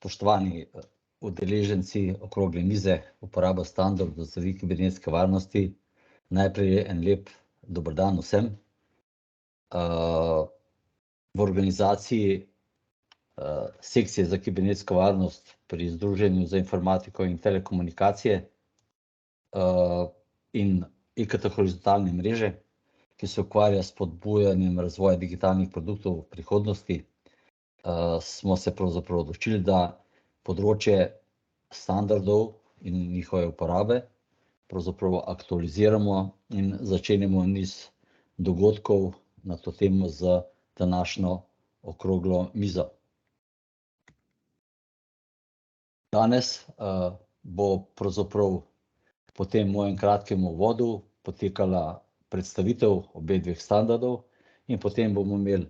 Spoštovani udeleženci okrogle mize, uporaba standardov za kibernetske varnosti. Najprej en lep dober dan vsem. V organizaciji sekcije za kibernetsko varnost pri Združenju za informatiko in telekomunikacije in IKT horizontalne mreže, ki se ukvarja s spodbujanjem razvoja digitalnih produktov v prihodnosti, smo se pravzaprav odločili, da področje standardov in njihove uporabe pravzaprav aktualiziramo in začenjamo niz dogodkov na to temo z današnjo okroglo mizo. Danes bo pravzaprav po tem mojem kratkem uvodu potekala predstavitev obeh standardov in potem bomo imeli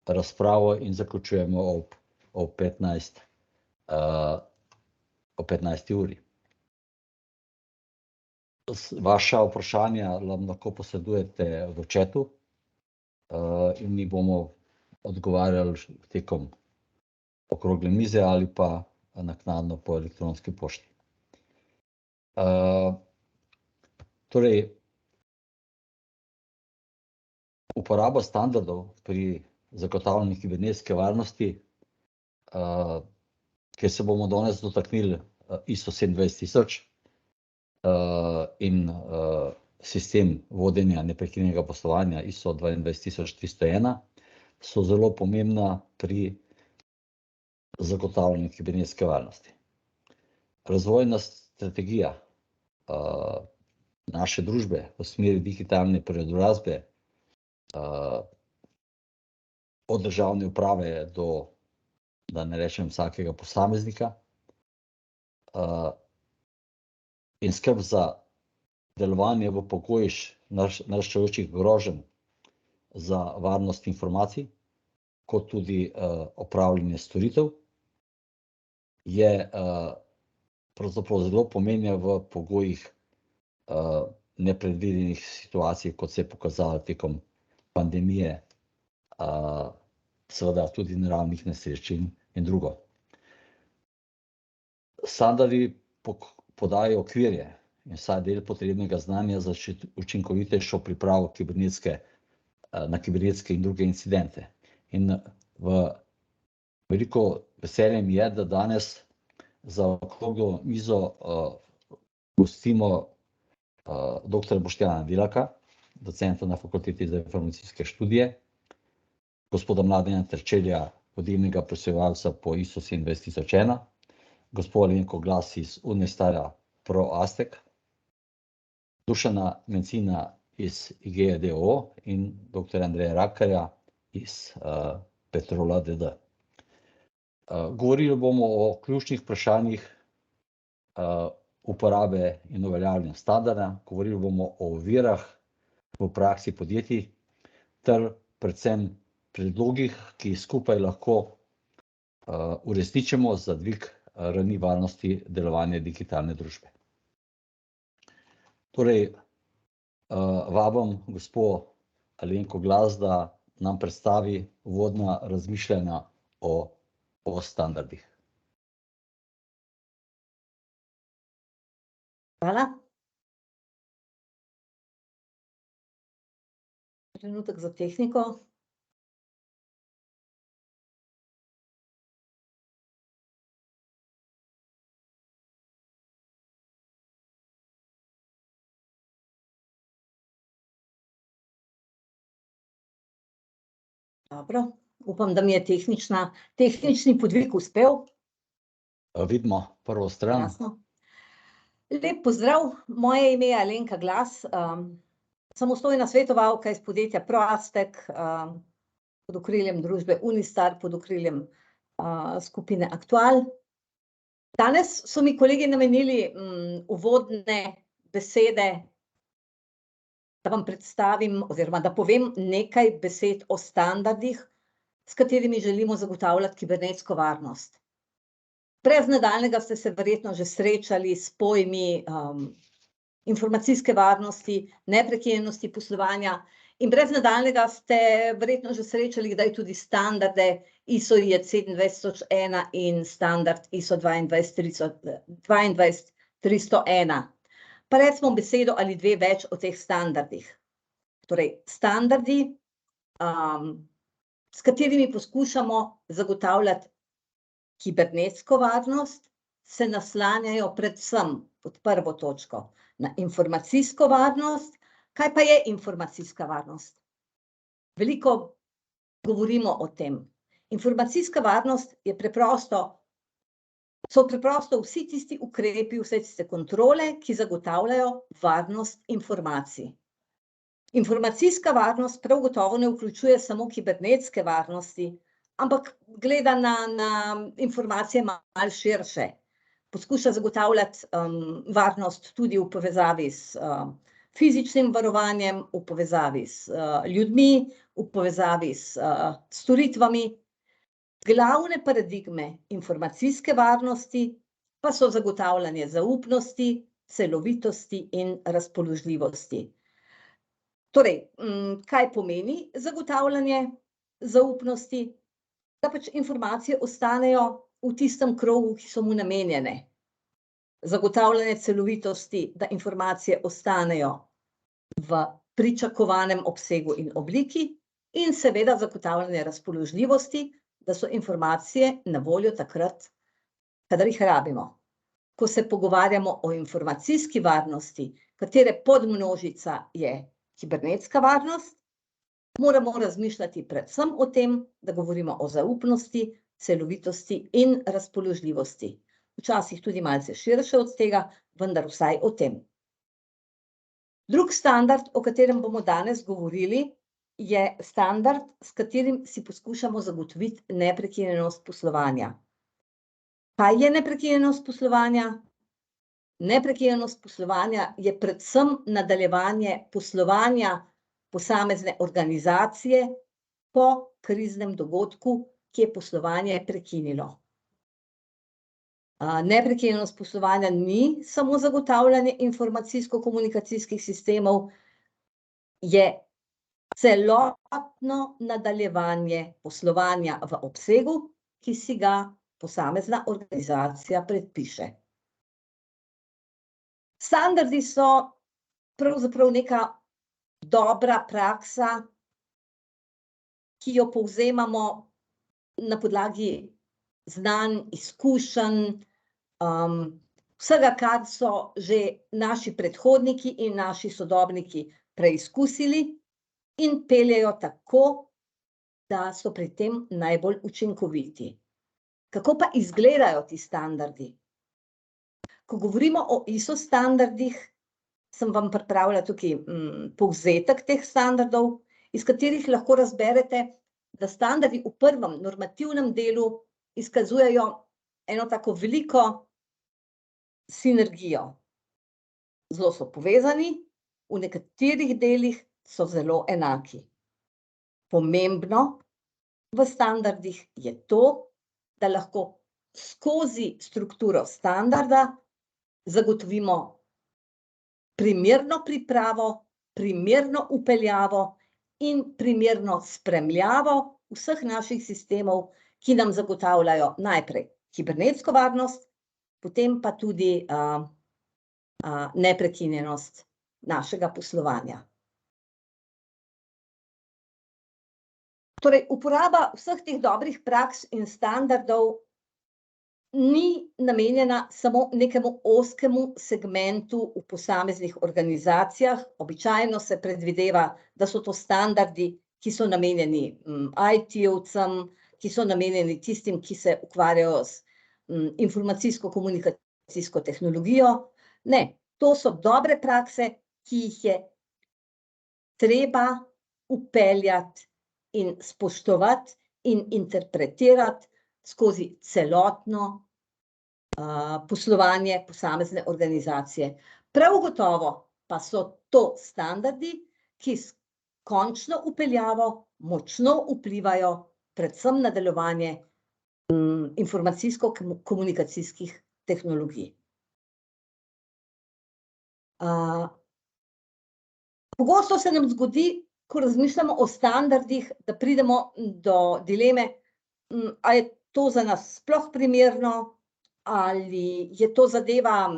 razpravo in zaključujemo ob 15. uri. Vaša vprašanja nam lahko posredujete v chatu in mi bomo odgovarjali tekom okrogle mize ali pa naknadno po elektronski pošti. Torej, uporaba standardov pri zagotavljanju kibernetske varnosti, kjer se bomo danes dotaknili ISO 27000 in sistem vodenja neprekinjenega poslovanja ISO 22301, so zelo pomembna pri zagotavljanju kibernetske varnosti. Razvojna strategija naše družbe v smeri digitalne preobrazbe od državne uprave do, da ne rečem, vsakega posameznika in skrb za delovanje v pogojih naraščajočih groženj za varnost informacij, kot tudi opravljanje storitev, je pravzaprav zelo pomembna v pogojih nepredvidenih situacij, kot se je pokazalo tekom pandemije, seveda tudi naravnih nesreč in drugo. Standardi podajajo okvirje in vsaj del potrebnega znanja za učinkovitejšo pripravo na kibernetske in druge incidente. In veliko veselje mi je, da danes za okroglo mizo gostimo doktor Boštjana Delaka, docenta na Fakulteti za informacijske študije, gospoda Mladena Terčelja, vodilnega presojevalca po ISO 27001, gospod Alenko Glas iz Unistarja Pro Aztek, Dušana Mencina iz IGEA d.o.o. in dr. Andreja Rakarja iz Petrola d.d. Govorili bomo o ključnih vprašanjih uporabe in uveljavljanja standarda, govorili bomo o ovirah v praksi podjetij ter predvsem predlogih, ki jih skupaj lahko uresničimo za dvig ravni varnosti delovanja digitalne družbe. Torej, vabim gospo Alenko Glas, da nam predstavi uvodna razmišljanja o standardih. Hvala. Trenutek za tehniko. Dobro, upam, da mi je tehnični podvig uspel. Vidimo prvo stran. Jasno. Lep pozdrav, moje ime je Alenka Glas, samostojna svetovalka iz podjetja Pro Aztek, pod okriljem družbe Unistar, pod okriljem skupine Aktual. Danes so mi kolegi namenili uvodne besede, da vam predstavim oziroma da povem nekaj besed o standardih, s katerimi želimo zagotavljati kibernetsko varnost. Brez nadaljnjega ste se verjetno že srečali s pojmi informacijske varnosti, neprekinjenosti poslovanja In brez nadaljnjega ste verjetno že srečali kdaj tudi standarde ISO IEC 27001 in standard ISO 22301. Pa recimo besedo ali dve več o teh standardih. Torej, standardi, s katerimi poskušamo zagotavljati kibernetsko varnost, se naslanjajo predvsem pod prvo točko na informacijsko varnost. Kaj pa je informacijska varnost? Veliko govorimo o tem. Informacijska varnost so preprosto vsi tisti ukrepi, vse tiste kontrole, ki zagotavljajo varnost informacij. Informacijska varnost prav gotovo ne vključuje samo kibernetske varnosti, ampak gleda na informacije malo širše. Poskuša zagotavljati varnost tudi v povezavi s fizičnim varovanjem, v povezavi s ljudmi, v povezavi s storitvami. Glavne paradigme informacijske varnosti pa so zagotavljanje zaupnosti, celovitosti in razpoložljivosti. Torej, kaj pomeni zagotavljanje zaupnosti? Da pač informacije ostanejo v tistem krogu, ki so mu namenjene. Zagotavljanje celovitosti, da informacije ostanejo v pričakovanem obsegu in obliki, in seveda zagotavljanje razpoložljivosti, da so informacije na voljo takrat, kadar jih rabimo. Ko se pogovarjamo o informacijski varnosti, katere podmnožica je kibernetska varnost, moramo razmišljati predvsem o tem, da govorimo o zaupnosti, celovitosti in razpoložljivosti. Včasih tudi malce širše od tega, vendar vsaj o tem. Drug standard, o katerem bomo danes govorili, je standard, s katerim si poskušamo zagotoviti neprekinjenost poslovanja. Kaj je neprekinjenost poslovanja? Neprekinjenost poslovanja je predvsem nadaljevanje poslovanja posamezne organizacije po kriznem dogodku, ki je poslovanje prekinilo. Neprekinjenost poslovanja ni samo zagotavljanje informacijsko-komunikacijskih sistemov, je celotno nadaljevanje poslovanja v obsegu, ki si ga posamezna organizacija predpiše. Standardi so pravzaprav neka dobra praksa, ki jo povzemamo na podlagi znanj, izkušenj, vsega, kar so že naši predhodniki in naši sodobniki preizkusili in peljejo tako, da so pri tem najbolj učinkoviti. Kako pa izgledajo ti standardi? Ko govorimo o ISO standardih, sem vam pripravila tukaj povzetek teh standardov, iz katerih lahko razberete, da standardi v prvem normativnem delu izkazujejo eno tako veliko sinergijo. Zelo so povezani, v nekaterih delih so zelo enaki. Pomembno v standardih je to, da lahko skozi strukturo standarda zagotovimo primerno pripravo, primerno vpeljavo in primerno spremljavo vseh naših sistemov, ki nam zagotavljajo najprej kibernetsko varnost, potem pa tudi neprekinjenost našega poslovanja. Torej, uporaba vseh teh dobrih praks in standardov ni namenjena samo nekemu ozkemu segmentu v posameznih organizacijah. Običajno se predvideva, da so to standardi, ki so namenjeni IT-ovcem, ki so namenjeni tistim, ki se ukvarjajo s informacijsko-komunikacijsko tehnologijo. Ne, to so dobre prakse, ki jih je treba vpeljati in spoštovati in interpretirati skozi celotno poslovanje posamezne organizacije. Prav gotovo pa so to standardi, ki s končno vpeljavo močno vplivajo predvsem na delovanje informacijsko-komunikacijskih tehnologij. Pogosto se nam zgodi, ko razmišljamo o standardih, da pridemo do dileme, a je to za nas sploh primerno, ali je to zadeva,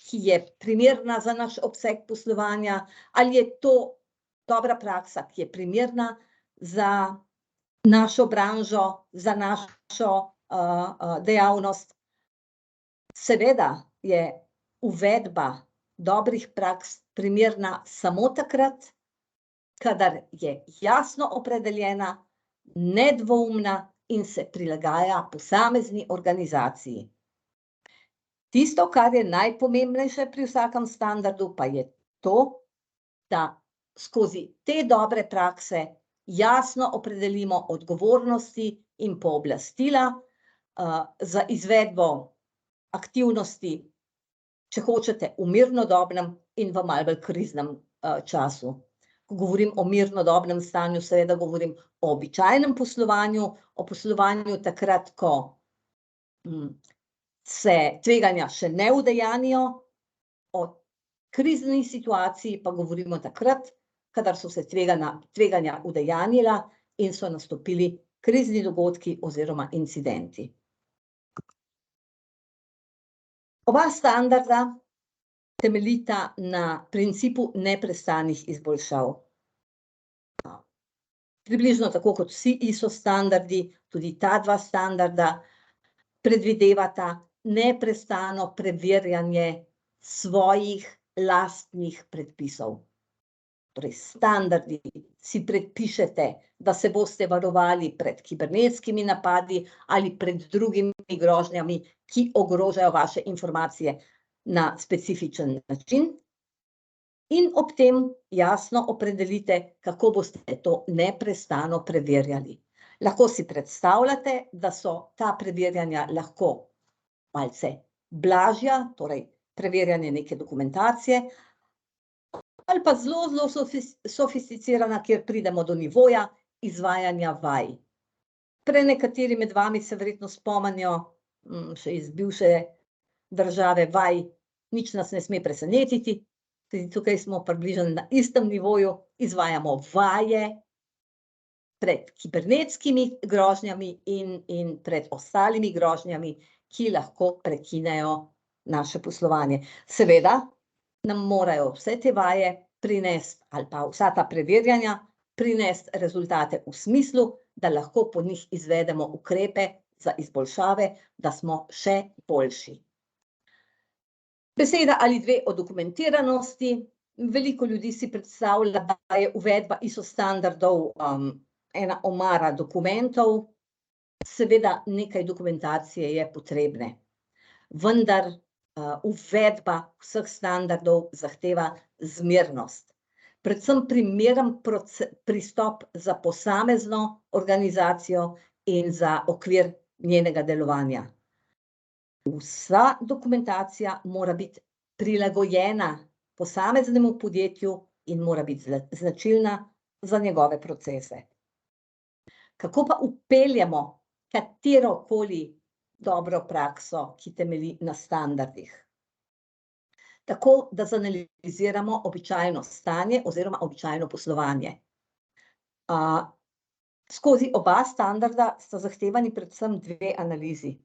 ki je primerna za naš obseg poslovanja, ali je to dobra praksa, ki je primerna za našo branžo, za našo dejavnost. Seveda je uvedba dobrih praks primerna samo takrat, kadar je jasno opredeljena, nedvoumna in se prilagaja posamezni organizaciji. Tisto, kar je najpomembnejše pri vsakem standardu, pa je to, da skozi te dobre prakse jasno opredelimo odgovornosti in pooblastila za izvedbo aktivnosti, če hočete, v mirnodobnem in v malo bolj kriznem času. Ko govorim o mirnodobnem stanju, seveda govorim o običajnem poslovanju, o poslovanju takrat, ko se tveganja še ne udejanijo, o krizni situaciji pa govorimo takrat, kadar so se tveganja udejanila in so nastopili krizni dogodki oziroma incidenti. Oba standarda temeljita na principu neprestanih izboljšav. Približno tako kot vsi ISO standardi, tudi ta dva standarda predvidevata neprestano preverjanje svojih lastnih predpisov. Torej, standardi si predpišete, da se boste varovali pred kibernetskimi napadi ali pred drugimi grožnjami, ki ogrožajo vaše informacije na specifičen način, in ob tem jasno opredelite, kako boste to neprestano preverjali. Lahko si predstavljate, da so ta preverjanja lahko malce blažja, torej preverjanje neke dokumentacije, ali pa zelo sofisticirana, kjer pridemo do nivoja izvajanja vaj. Prenekateri med vami se verjetno spomnijo še iz bivše države vaj, nič nas ne sme presenetiti, tudi tukaj smo približno na istem nivoju, izvajamo vaje pred kibernetskimi grožnjami in pred ostalimi grožnjami, ki lahko prekinejo naše poslovanje. Seveda nam morajo vse te vaje prinesti, ali pa vsa ta preverjanja prinesti rezultate v smislu, da lahko po njih izvedemo ukrepe za izboljšave, da smo še boljši. Beseda ali dve o dokumentiranosti. Veliko ljudi si predstavlja, da je uvedba ISO standardov ena omara dokumentov. Seveda nekaj dokumentacije je potrebne, vendar uvedba vseh standardov zahteva zmernost. Predvsem primeren pristop za posamezno organizacijo in za okvir njenega delovanja. Vsa dokumentacija mora biti prilagojena posameznemu podjetju in mora biti značilna za njegove procese. Kako pa vpeljemo katerokoli dobro prakso, ki temelji na standardih? Tako, da zanaliziramo običajno stanje oziroma običajno poslovanje. Skozi oba standarda sta zahtevani predvsem dve analizi.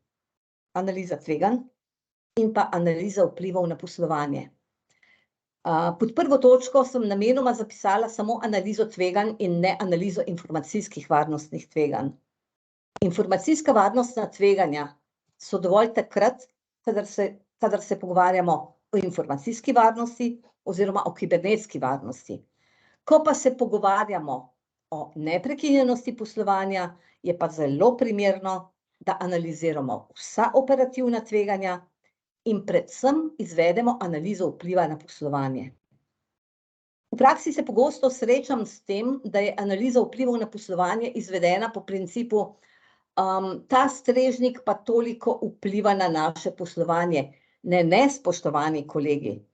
Analiza tveganj in pa analiza vplivov na poslovanje. Pod prvo točko sem namenoma zapisala samo analizo tveganj in ne analizo informacijskih varnostnih tveganj. Informacijska varnostna tveganja so dovolj takrat, kadar se pogovarjamo o informacijski varnosti oziroma o kibernetski varnosti. Ko pa se pogovarjamo o neprekinjenosti poslovanja, je pa zelo primerno, da analiziramo vsa operativna tveganja in predvsem izvedemo analizo vpliva na poslovanje. V praksi se pogosto srečam s tem, da je analiza vplivov na poslovanje izvedena po principu ta strežnik pa toliko vpliva na naše poslovanje. Ne, spoštovani kolegi.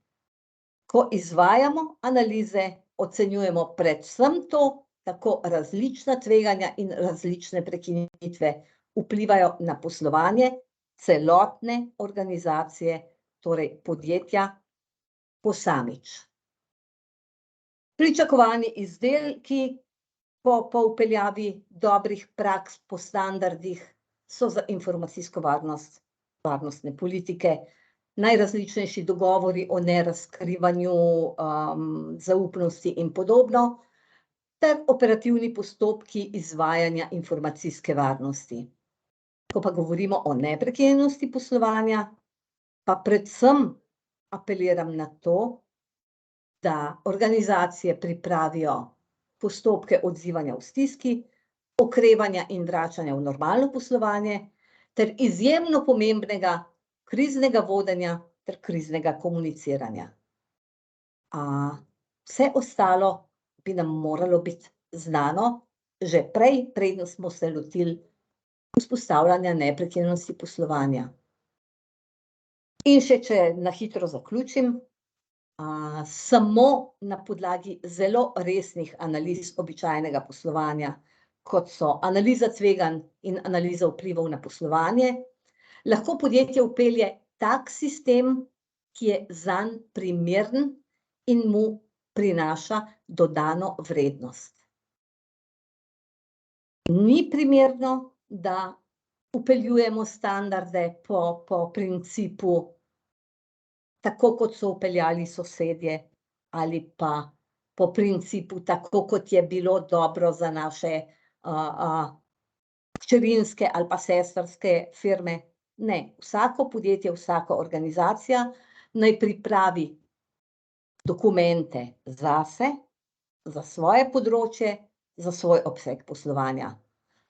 Ko izvajamo analize, ocenjujemo predvsem to, kako različna tveganja in različne prekinitve vplivajo na poslovanje celotne organizacije, torej podjetja posamič. Pričakovani izdelki, po vpeljavi dobrih praks po standardih so za informacijsko varnost, varnostne politike, najrazličnejši dogovori o nerazkrivanju zaupnosti in podobno, ter operativni postopki izvajanja informacijske varnosti. Ko pa govorimo o neprekinjenosti poslovanja, pa predvsem apeliram na to, da organizacije pripravijo postopke odzivanja v stiski, okrevanja in vračanja v normalno poslovanje ter izjemno pomembnega kriznega vodenja ter kriznega komuniciranja. Vse ostalo bi nam moralo biti znano že prej, preden smo se lotili vzpostavljanja neprekinjenosti poslovanja. In še, če na hitro zaključim, samo na podlagi zelo resnih analiz običajnega poslovanja, kot so analiza tveganj in analiza vplivov na poslovanje, lahko podjetje vpelje tak sistem, ki je zanj primeren in mu prinaša dodano vrednost. Ni primerno, da vpeljujemo standarde po principu tako, kot so vpeljali sosedje, ali pa po principu tako, kot je bilo dobro za naše hčerinske ali pa sestrske firme. Ne, vsako podjetje, vsaka organizacija naj pripravi dokumente zase, za svoje področje, za svoj obseg poslovanja.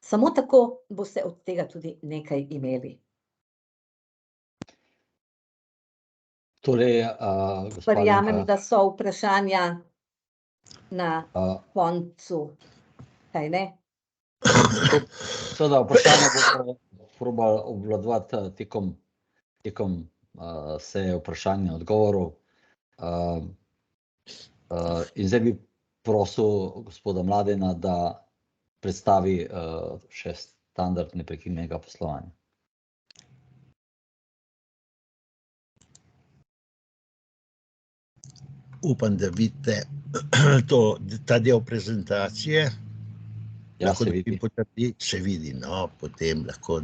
Samo tako boste od tega tudi nekaj imeli. Torej, verjamem, da so vprašanja na koncu, kaj ne? Seveda, vprašanje bomo probali obvladovati tekom seje vprašanja in odgovorov. In zdaj bi prosil gospoda Mladena, da predstavi še standard neprekinjenega poslovanja. Upam, da vidite ta del prezentacije. Ja, se vidi. Se vidi, no, potem lahko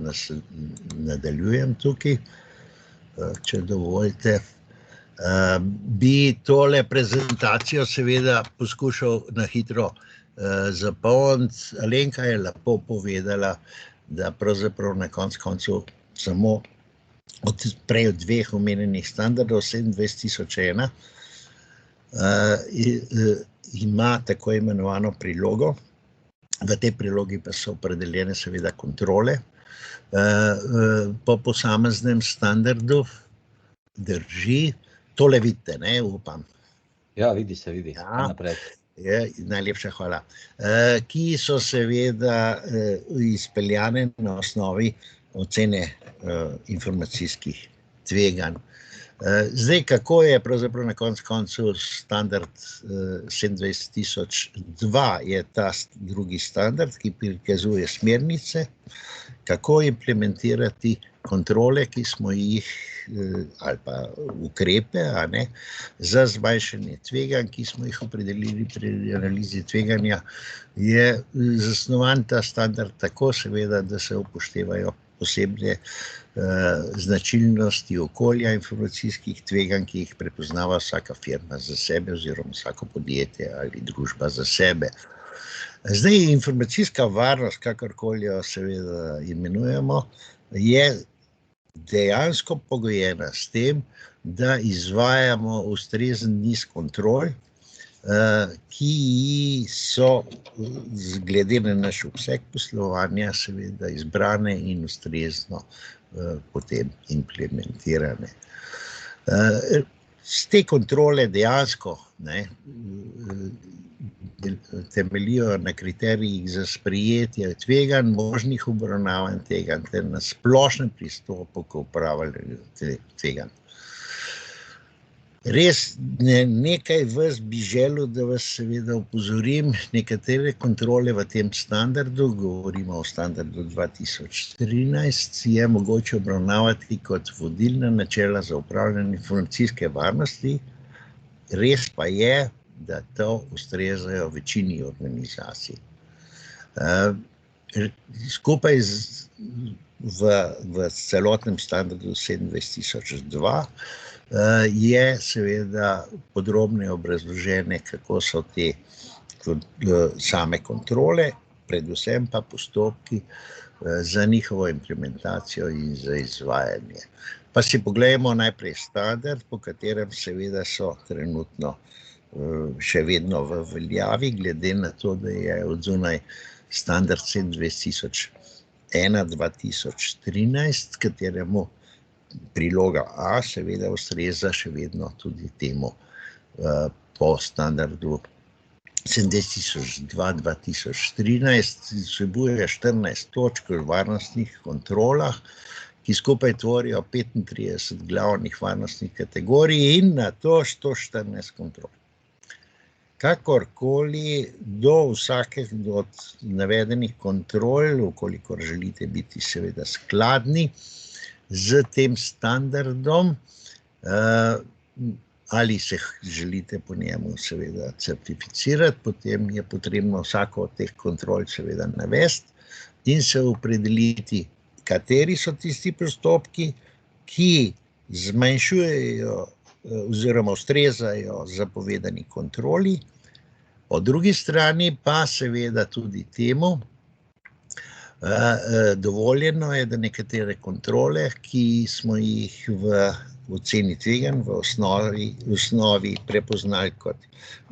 nadaljujem tukaj, če dovolite. Bi tole prezentacijo seveda poskušal na hitro zapolniti. Alenka je lepo povedala, da pravzaprav na koncu samo prej od dveh omenjenih standardov, 27001, ima tako imenovano prilogo. V tej prilogi pa so opredeljene seveda kontrole. Po posameznem standardu drži, tole vidite, ne, upam. Ja, vidi se, vidi. Ja. Naprej. Najlepša hvala. Ki so seveda izpeljane na osnovi ocene informacijskih tveganj. Zdaj, kako je pravzaprav na koncu standard 27002 je ta drugi standard, ki prikazuje smernice, kako implementirati kontrole, ki smo jih, ali pa ukrepe, a ne, za zmanjšanje tveganj, ki smo jih opredelili pri analizi tveganja, je zasnovan ta standard tako seveda, da se upoštevajo posebne značilnosti okolja informacijskih tveganj, ki jih prepoznava vsaka firma za sebe oziroma vsako podjetje ali družba za sebe. Zdaj, informacijska varnost, kakorkoli jo seveda imenujemo, je dejansko pogojena s tem, da izvajamo ustrezen niz kontrol, ki so glede na naš obseg poslovanja seveda izbrane in ustrezno potem implementirane. Te kontrole dejansko temeljijo na kriterijih za sprejetje tveganj, možnih obravnavanj tveganj ter na splošnem pristopu k upravljanju tveganj. Res nekaj vas bi želel, da vas seveda opozorim, nekatere kontrole v tem standardu, govorimo o standardu 2013, je mogoče obravnavati kot vodilna načela za upravljanje informacijske varnosti, res pa je, da to ustrezajo večini organizacij. Skupaj v celotnem standardu 27002 je seveda podrobno obrazložene, kako so te same kontrole, predvsem pa postopki za njihovo implementacijo in za izvajanje. Pa si poglejmo najprej standard, po katerem seveda so trenutno še vedno v veljavi, glede na to, da je odzunaj standard 2001-2013, kateremu priloga A seveda ustreza še vedno tudi temu po standardu 7002-2013, vsebuje 14 točk v varnostnih kontrolah, ki skupaj tvorijo 35 glavnih varnostnih kategorij in na to 114 kontrol. Kakorkoli do vsake od navedenih kontrol, ukolikor želite biti seveda skladni z tem standardom, ali se želite po njemu seveda certificirati, potem je potrebno vsako od teh kontrol seveda navesti in se opredeliti, kateri so tisti postopki, ki zmanjšujejo oziroma ustrezajo zapovedani kontroli, po drugi strani pa seveda tudi temu, dovoljeno je, da nekatere kontrole, ki smo jih v oceni tveganj v osnovi prepoznali kot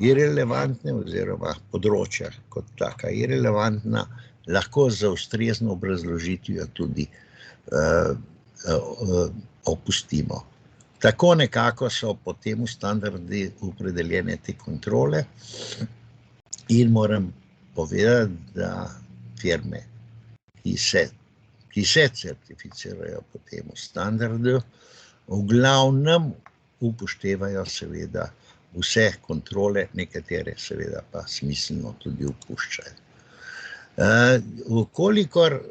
irelevantne oziroma področja kot taka irelevantna, lahko za ustrezno obrazložitvijo tudi opustimo. Tako nekako so po temu standardu opredeljene te kontrole in moram povedati, da firme, ki se certificirajo po temu standardu, v glavnem upoštevajo seveda vse kontrole, nekatere seveda pa smiselno tudi opuščajo. Vkolikor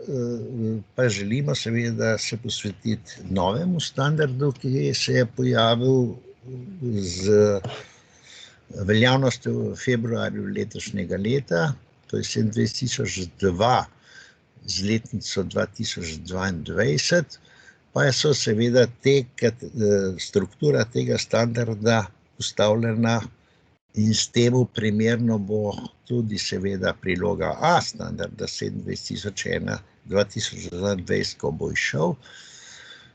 pa želimo seveda se posvetiti novemu standardu, ki se je pojavil z veljavnostjo v februarju letošnjega leta, to je 27002 z letnico 2022, pa so seveda struktura tega standarda postavljena in s temu primerno bo tudi seveda priloga A standarda 27001-2022, ko bo izšel,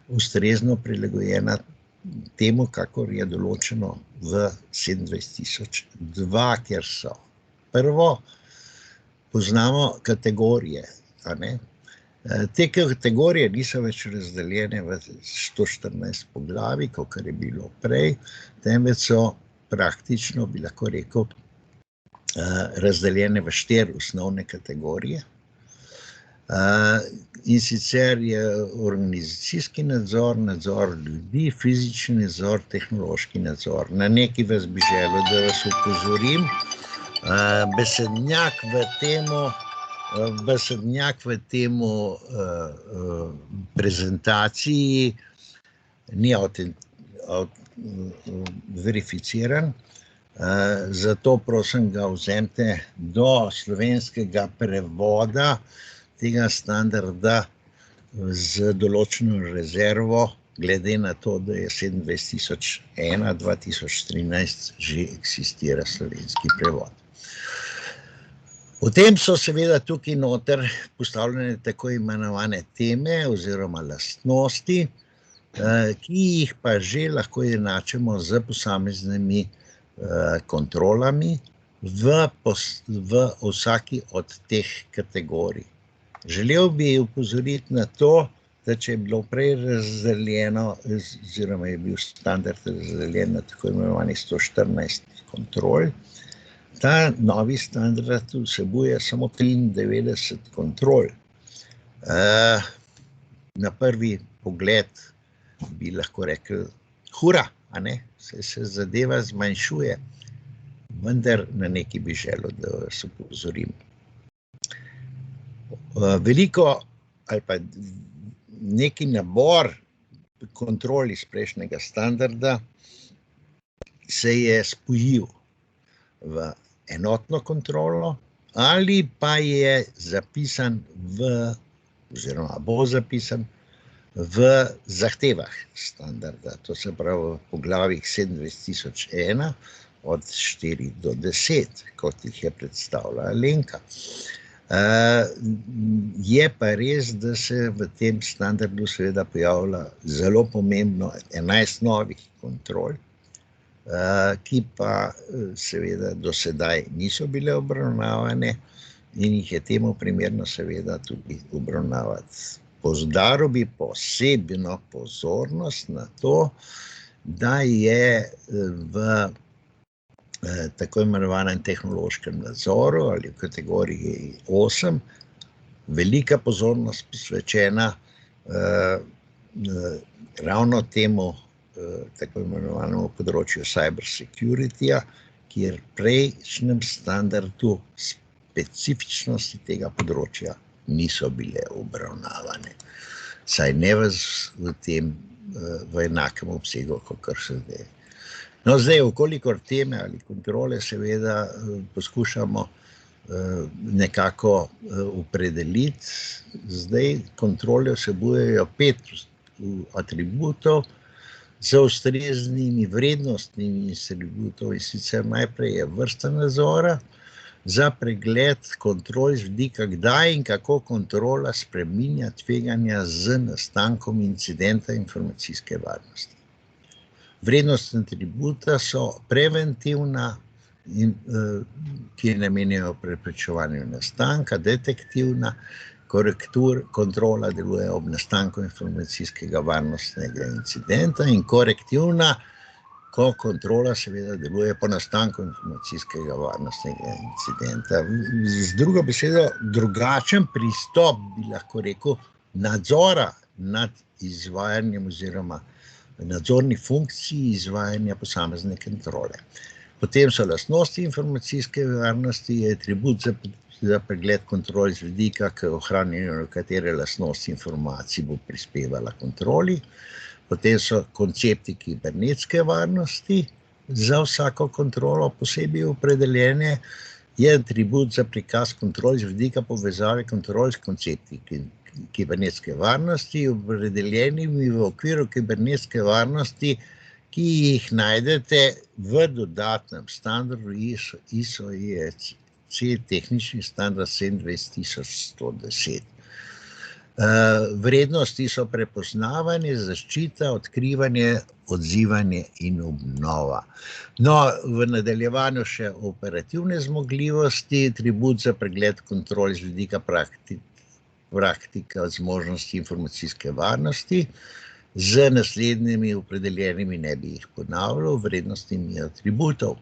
ustrezno prilagojena temu, kakor je določeno v 27002, kjer so. Prvo, poznamo kategorije, a ne? Te kategorije niso več razdeljene v 114 poglavij, kakor je bilo prej, temveč so praktično, bi lahko rekel, razdeljene v 4 osnovne kategorije. In sicer je organizacijski nadzor, nadzor ljudi, fizični nadzor, tehnološki nadzor. Na nekaj vas bi želel, da vas upozorim. Besednjak v temu prezentaciji ni verificiran, zato prosim ga vzemite do slovenskega prevoda tega standarda z določeno rezervo, glede na to, da je 27001-2013 že eksistira slovenski prevod. Potem so seveda tukaj noter postavljene tako imenovane teme oziroma lastnosti, ki jih pa že lahko enačimo z posameznimi kontrolami v vsaki od teh kategorij. Želel bi upozoriti na to, da če je bilo prej razdeljeno, oziroma je bil standard razdeljen na tako imenovanih 114 kontrol, ta novi standard vsebuje samo 93 kontrol. Na prvi pogled bi lahko rekel, hura, a ne? Se zadeva zmanjšuje, vendar na nekaj bi želel, da vas upozorim. Veliko ali pa neki nabor kontrol iz prejšnjega standarda se je spojil v enotno kontrolo ali pa je zapisan oziroma bo zapisan v zahtevah standarda, to se pravi v poglavjih 27001 od 4 do 10, kot jih je predstavila Alenka. Je pa res, da se v tem standardu seveda pojavlja zelo pomembno 11 novih kontrol, ki pa seveda do sedaj niso bile obravnavane in jih je temu primerno seveda tudi obravnavati. Poudaril bi posebno pozornost na to, da je v tako imenovanem tehnološkem nadzoru ali v kategoriji 8 velika pozornost posvečena ravno temu tako imenovanemu področju cyber security-ja, kjer v prejšnjem standardu specifičnosti tega področja niso bile obravnavane. Saj ne v enakem obsegu, kot se zdaj. No, zdaj, okolikor teme ali kontrole seveda poskušamo nekako opredeliti, zdaj kontrole vsebujejo 5 atributov z ustreznimi vrednostnimi atributov, in sicer najprej je vrsta nadzora, za pregled kontrol z vidika, kdaj in kako kontrola spreminja tveganja z nastankom incidenta informacijske varnosti. Vrednostna atributa so preventivna, ki namenjajo preprečevanju nastanka, detektivna, kontrola deluje ob nastanku informacijskega varnostnega incidenta in korektivna, ko kontrola seveda deluje po nastanku informacijskega varnostnega incidenta. Z drugo besedo, drugačen pristop, bi lahko rekel, nadzora nad izvajanjem oziroma nadzorni funkciji izvajanja posamezne kontrole. Potem so lastnosti informacijske varnosti, je atribut za pregled kontrol z vidika, k ohranjanju katere lastnosti informacij bo prispevala kontroli. Potem so koncepti kibernetske varnosti, za vsako kontrolo posebej opredeljene, je atribut za prikaz kontrol z vidika povezave kontrol s koncepti kibernetske varnosti, opredeljenimi v okviru kibernetske varnosti, ki jih najdete v dodatnem standardu ISO/IEC tehnični standard 27110. Vrednosti so prepoznavanje, zaščita, odkrivanje, odzivanje in obnova. No, v nadaljevanju še operativne zmogljivosti, atribut za pregled kontrol z vidika praktika zmožnosti informacijske varnosti, z naslednjimi opredeljenimi, ne bi jih ponavljal, vrednostnimi atributov,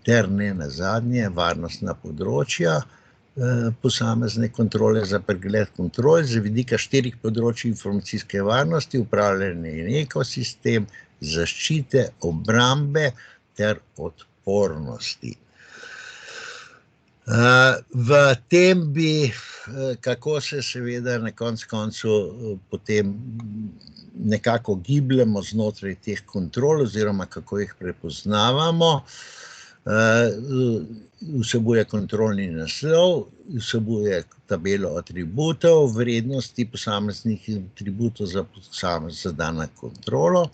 ter ne nazadnje varnostna področja, posamezne kontrole za pregled kontrol z vidika 4 področij informacijske varnosti, upravljanje in ekosistem, zaščite, obrambe ter odpornosti. V tem bi, kako se seveda na koncu potem nekako gibljemo znotraj teh kontrol oziroma kako jih prepoznavamo, vsebuje kontrolni naslov, vsebuje tabelo atributov, vrednosti posameznih atributov za dano kontrolo,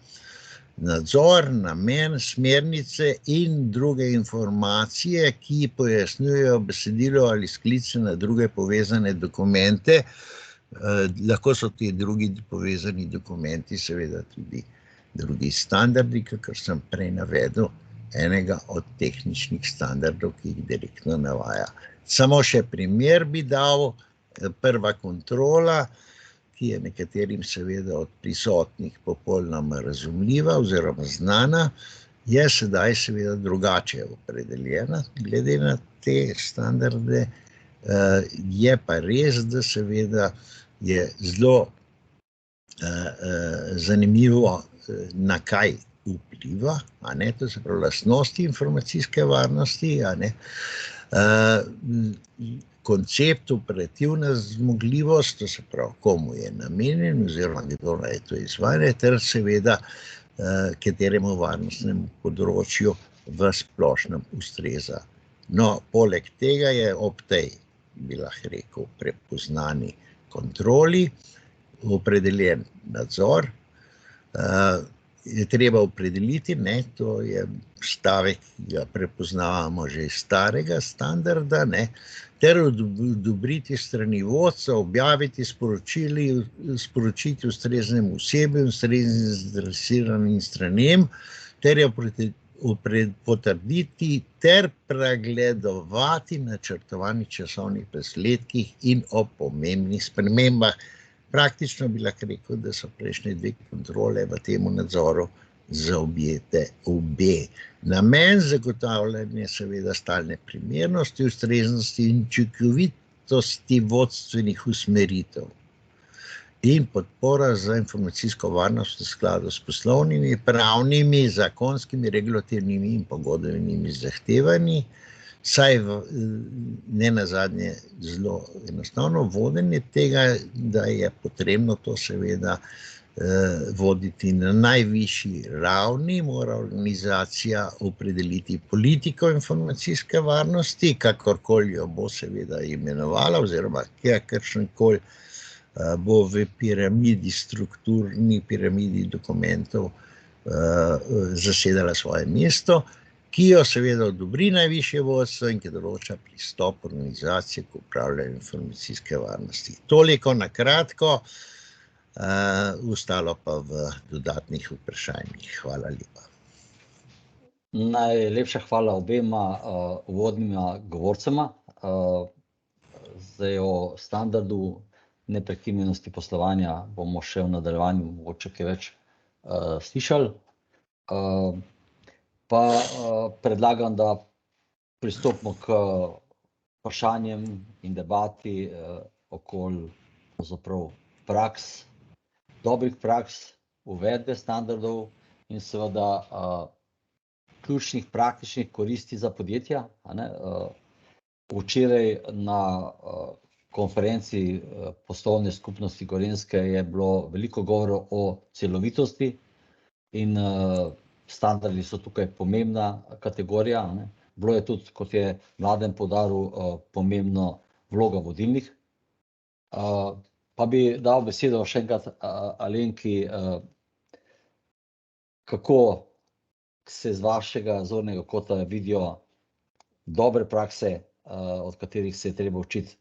nadzor, namen, smernice in druge informacije, ki pojasnjujejo besedilo ali sklice na druge povezane dokumente. Lahko so ti drugi povezani dokumenti seveda tudi drugi standardi, kakor sem prej navedel, enega od tehničnih standardov, ki jih direktno navaja. Samo še primer bi dal, prva kontrola, ki je nekaterim seveda od prisotnih popolnoma razumljiva oziroma znana, je sedaj seveda drugače opredeljena, glede na te standarde. Je pa res, da seveda je zelo zanimivo, na kaj vpliva, to se pravi lastnosti informacijske varnosti, koncept operativna zmogljivost, to se pravi, komu je namenjen oziroma kdo naj to izvaja, ter seveda kateremu varnostnemu področju v splošnem ustreza. No, poleg tega je ob tej bi lahko rekel, prepoznani kontroli, opredeljen nadzor. Je treba opredeliti, ne, to je stavek, ki ga prepoznavamo že iz starega standarda, ne, ter odobriti strani vodstva, objaviti sporočiti ustreznemu osebju, ustreznim zainteresiranim stranem, ter jo potrditi ter pregledovati načrtovani časovnih presledkih in o pomembnih spremembah. Praktično bi lahko rekel, da so prejšnje dve kontrole v tem nadzoru zaobjete obe. Namen zagotavljanja seveda stalne primernosti, ustreznosti in učinkovitosti vodstvenih usmeritev in podpora za informacijsko varnost v skladu s poslovnimi, pravnimi, zakonskimi, regulativnimi in pogodbenimi zahtevanji, saj ne nazadnje zelo enostavno vodenje tega, da je potrebno to seveda voditi na najvišji ravni, mora organizacija opredeliti politiko informacijske varnosti, kakorkoli jo bo seveda imenovala, oziroma kakršenkoli bo v piramidi, strukturni piramidi dokumentov zasedala svoje mesto, ki jo seveda odobri najvišje vodstvo in ki določa pristop organizacije k upravljanju informacijske varnosti. Toliko na kratko, ostalo pa v dodatnih vprašanjih. Hvala lepa. Najlepša hvala obema uvodnima govorcema. Zdaj o standardu neprekinjenosti poslovanja bomo še v nadaljevanju mogoče kaj več slišali. Pa predlagam, da pristopimo k vprašanjem in debati okoli pravzaprav praks, dobrih praks, uvedbe standardov in seveda ključnih praktičnih koristi za podjetja. Včeraj na konferenci poslovne skupnosti Gorenjske je bilo veliko govora o celovitosti in standardi so tukaj pomembna kategorija. Bilo je tudi, kot je Mladen poudaril, pomembno vloga vodilnih. Pa bi dal besedo še enkrat Alenki, kako se z vašega zornega kota vidijo dobre prakse, od katerih se je treba učiti,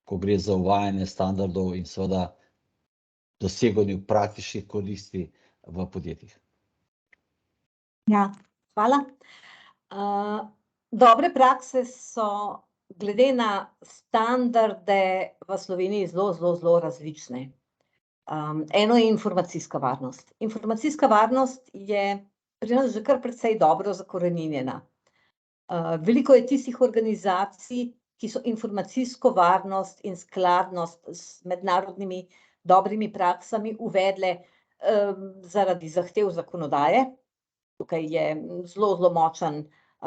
ko gre za uvajanje standardov in seveda doseganju praktičnih koristi v podjetjih. Ja, hvala. Dobre prakse so glede na standarde v Sloveniji zelo različne. Eno je informacijska varnost. Informacijska varnost je pri nas že kar precej dobro zakoreninjena. Veliko je tistih organizacij, ki so informacijsko varnost in skladnost s mednarodnimi dobrimi praksami uvedle zaradi zahtev zakonodaje. Tukaj je zelo močan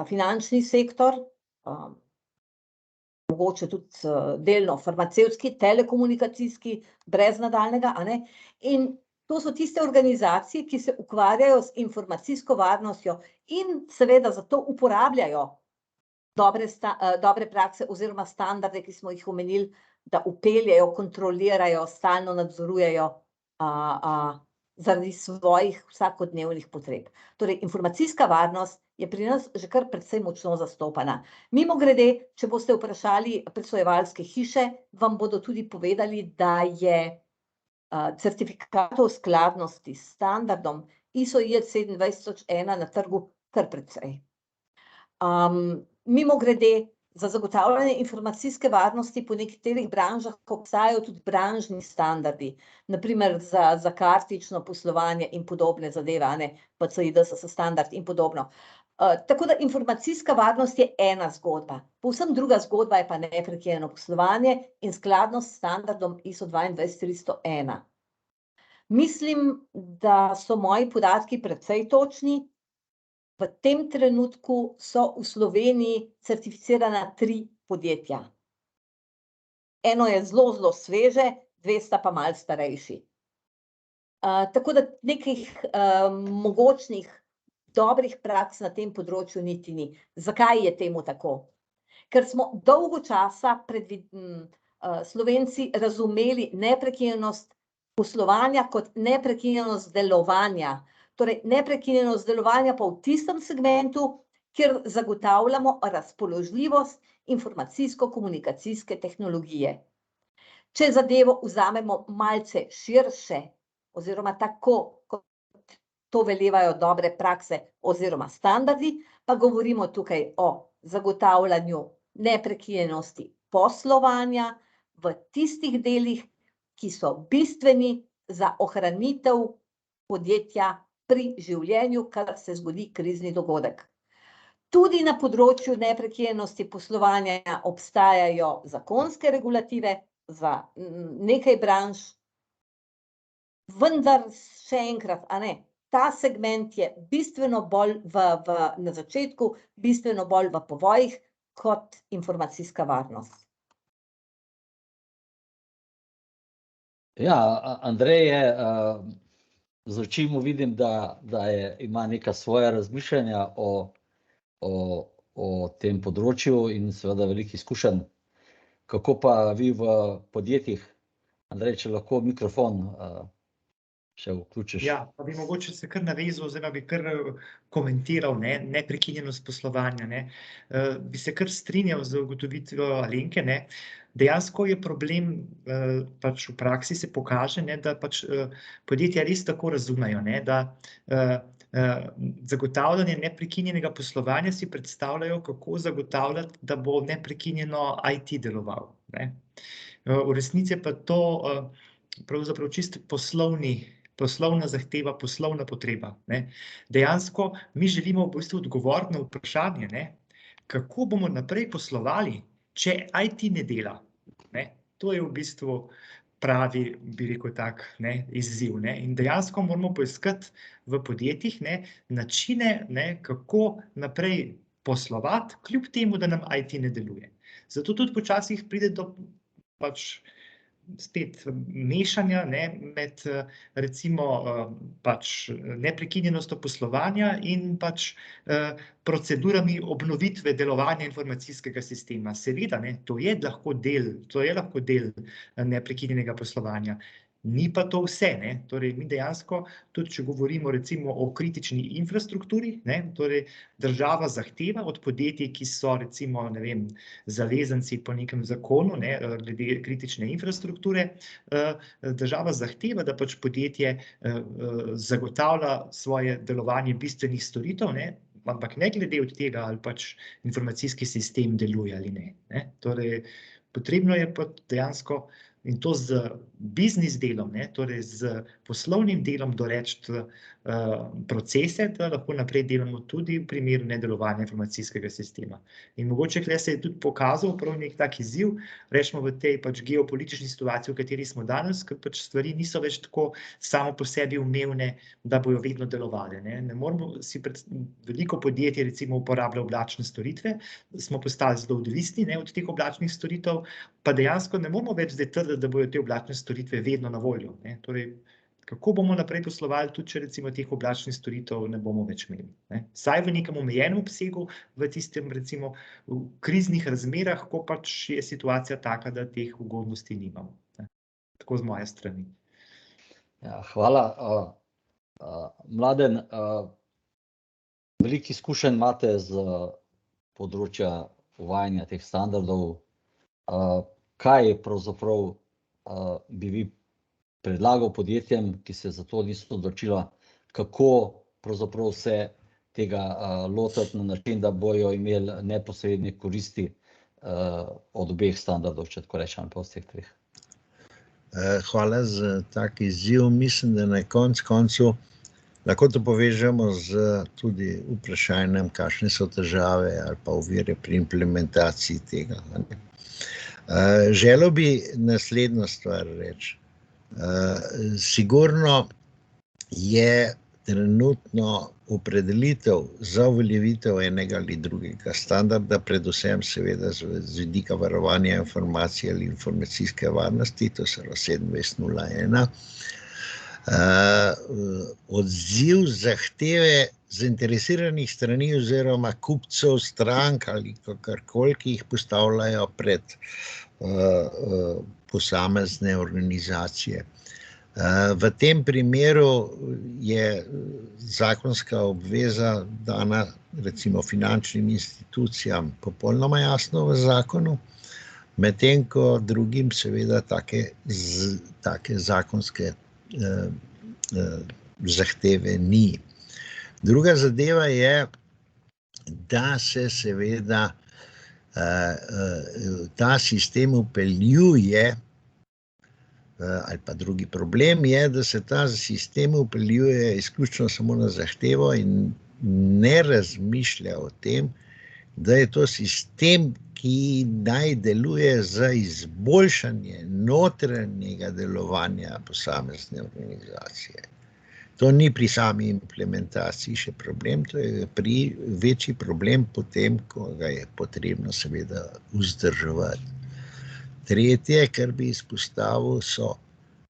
finančni sektor, mogoče tudi delno farmacevtski, telekomunikacijski, brez nadaljnjega, in to so tiste organizacije, ki se ukvarjajo s informacijsko varnostjo in seveda zato uporabljajo dobre prakse oziroma standarde, ki smo jih omenili, da vpeljejo, kontrolirajo, stalno nadzorujejo zaradi svojih vsakodnevnih potreb. Torej, informacijska varnost je pri nas že kar precej močno zastopana. Mimogrede, če boste vprašali presojevalske hiše, vam bodo tudi povedali, da je certifikatov skladnosti s standardom ISO IEC 27001 na trgu kar precej. Mimogrede, za zagotavljanje informacijske varnosti po nekaterih branžah obstajajo tudi branžni standardi, na primer za kartično poslovanje in podobne zadeve, PCI DSS standard in podobno. Tako da informacijska varnost je ena zgodba. Povsem druga zgodba je pa neprekinjeno poslovanje in skladnost s standardom ISO 22301. Mislim, da so moji podatki precej točni. V tem trenutku so v Sloveniji certificirana 3 podjetja. Eno je zelo sveže, 2 sta pa malo starejši. Tako da nekih mogočnih dobrih praks na tem področju niti ni. Zakaj je temu tako? ker smo dolgo časa Slovenci razumeli neprekinjenost poslovanja kot neprekinjenost delovanja. Torej, neprekinjenost delovanja pa v tistem segmentu, kjer zagotavljamo razpoložljivost informacijsko-komunikacijske tehnologije. Če zadevo vzamemo malce širše, oziroma tako, kot to velevajo dobre prakse oziroma standardi, pa govorimo tukaj o zagotavljanju neprekinjenosti poslovanja v tistih delih, ki so bistveni za ohranitev podjetja pri življenju, kar se zgodi krizni dogodek. Tudi na področju neprekinjenosti poslovanja obstajajo zakonske regulative za nekaj branž, vendar še enkrat, ta segment je bistveno bolj na začetku, bistveno bolj v povojih kot informacijska varnost. Ja, Andrej je, z oči mu vidim, da ima neka svoja razmišljanja o tem področju in seveda veliko izkušenj. Kako pa vi v podjetjih? Andrej, če lahko mikrofon še vključiš. Ja, pa bi mogoče se kar navezal, oziroma bi kar komentiral neprekinjenost poslovanja. Bi se kar strinjal z ugotovitvijo Alenke. Dejansko je problem, pač v praksi se pokaže, da pač podjetja res tako razumejo, da zagotavljanje neprekinjenega poslovanja si predstavljajo, kako zagotavljati, da bo neprekinjeno IT deloval. V resnici je pa to pravzaprav čisto poslovna zahteva, poslovna potreba. Dejansko mi želimo v bistvu odgovoriti na vprašanje, kako bomo naprej poslovali, če IT ne dela. To je v bistvu pravi, bi rekel tak, izziv. In dejansko moramo poiskati v podjetjih načine, kako naprej poslovati, kljub temu, da nam IT ne deluje. Zato tudi počasih pride do pač spet mešanja med recimo pač neprekinjenostjo poslovanja in pač procedurami obnovitve delovanja informacijskega sistema. Seveda, to je lahko del neprekinjenega poslovanja. Ni pa to vse. Torej, mi dejansko, tudi če govorimo recimo o kritični infrastrukturi, torej država zahteva od podjetij, ki so recimo, zavezanci po nekem zakonu, glede kritične infrastrukture, država zahteva, da pač podjetje zagotavlja svoje delovanje bistvenih storitev, ampak ne glede od tega, ali pač informacijski sistem deluje ali ne. Torej, potrebno je pa dejansko, in to z biznis delom, torej z poslovnim delom doreči procese, da lahko naprej delamo tudi v primeru nedelovanja informacijskega sistema. In mogoče tukaj se je tudi pokazal prav nek tak izziv, rečemo v tej pač geopolitični situaciji, v kateri smo danes, ker pač stvari niso več tako samo po sebi umevne, da bojo vedno delovale. Ne moramo si veliko podjetij recimo uporablja oblačne storitve, smo postali zelo odvisni od teh oblačnih storitev, pa dejansko ne moramo več zdaj trditi, da bojo te oblačne storitve vedno na voljo. Torej, kako bomo naprej poslovali, tudi če recimo teh oblačnih storitev ne bomo več imeli. Saj v nekem omejenem obsegu, v tistem recimo v kriznih razmerah, ko pač je situacija taka, da teh ugodnosti nimamo. Tako z moje strani. Ja, hvala. Mladen, veliko izkušenj imate z področja uvajanja teh standardov. Kaj pravzaprav bi vi predlagal podjetjem, ki se za to niso odločila, kako pravzaprav se tega lotiti na način, da bojo imeli neposredne koristi od obeh standardov, če tako rečem, pa vseh treh? Hvala za tak izziv. Mislim, da na koncu lahko to povežemo z tudi vprašanjem, kakšne so težave ali pa ovire pri implementaciji tega. Želel bi naslednjo stvar reči. Sigurno je trenutno opredelitev za uveljavitev enega ali drugega standarda, predvsem seveda z vidika varovanja informacij ali informacijske varnosti, to se 27.01. Odziv zahteve zainteresiranih strani oziroma kupcev, strank ali kakorkoli, ki jih postavljajo pred posamezne organizacije. V tem primeru je zakonska obveza dana recimo finančnim institucijam popolnoma jasno v zakonu, medtem ko drugim seveda take zakonske zahteve ni. Druga zadeva je, da se seveda ta sistem vpeljuje, ali pa drugi problem je, da se ta sistem vpeljuje izključno samo na zahtevo in ne razmišlja o tem, da je to sistem, ki naj deluje za izboljšanje notranjega delovanja posamezne organizacije. To ni pri sami implementaciji še problem, to je večji problem potem, ko ga je potrebno seveda vzdrževati. Tretje, kar bi izpostavil, so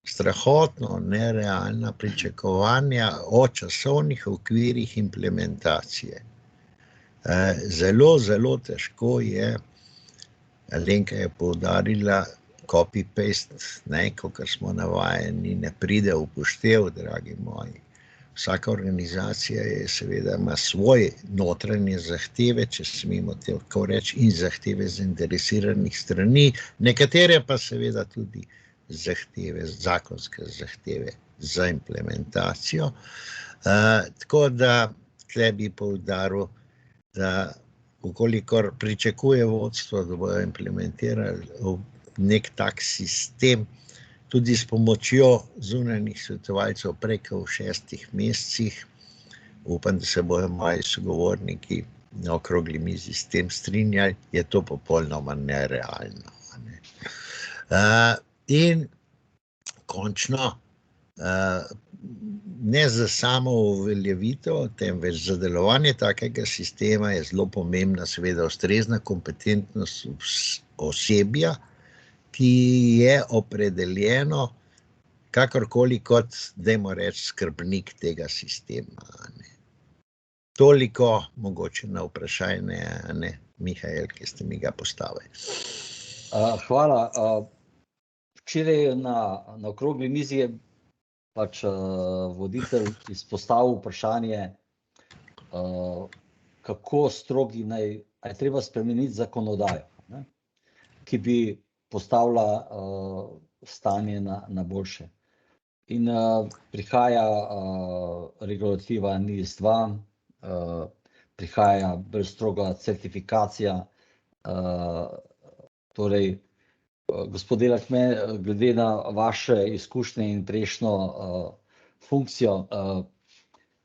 strahotno nerealna pričakovanja o časovnih okvirih implementacije. Zelo, zelo težko je, Alenka je poudarila, copy-paste, kakor smo navajeni, ne pride v upoštev, dragi moji. Vsaka organizacija seveda ima svoje notranje zahteve, če smemo tako reči, in zahteve zainteresiranih strani, nekatere pa seveda tudi zakonske zahteve za implementacijo. Tako da tle bi poudaril, da vkolikor pričakuje vodstvo, da bodo implementirali nek tak sistem, tudi s pomočjo zunanjih svetovalcev preko v 6 mesecih. Upam, da se bodo moji sogovorniki na okrogli mizi s tem strinjali, je to popolnoma nerealno. In končno, ne za samo uveljavitev, temveč za delovanje takega sistema je zelo pomembna seveda ustrezna kompetentnost osebja, ki je opredeljeno kakorkoli kot, dajmo reči, skrbnik tega sistema. Toliko mogoče na vprašanje, Mihael, ki ste mi ga postavili. Hvala. Včeraj na okrogli mizi je voditelj izpostavil vprašanje, kako strogi je treba spremeniti zakonodajo, ki bi postavlja stanje na boljše. In prihaja regulativa NIS2, prihaja bolj stroga certifikacija. Torej, gospod Delak, glede na vaše izkušnje in prejšnjo funkcijo,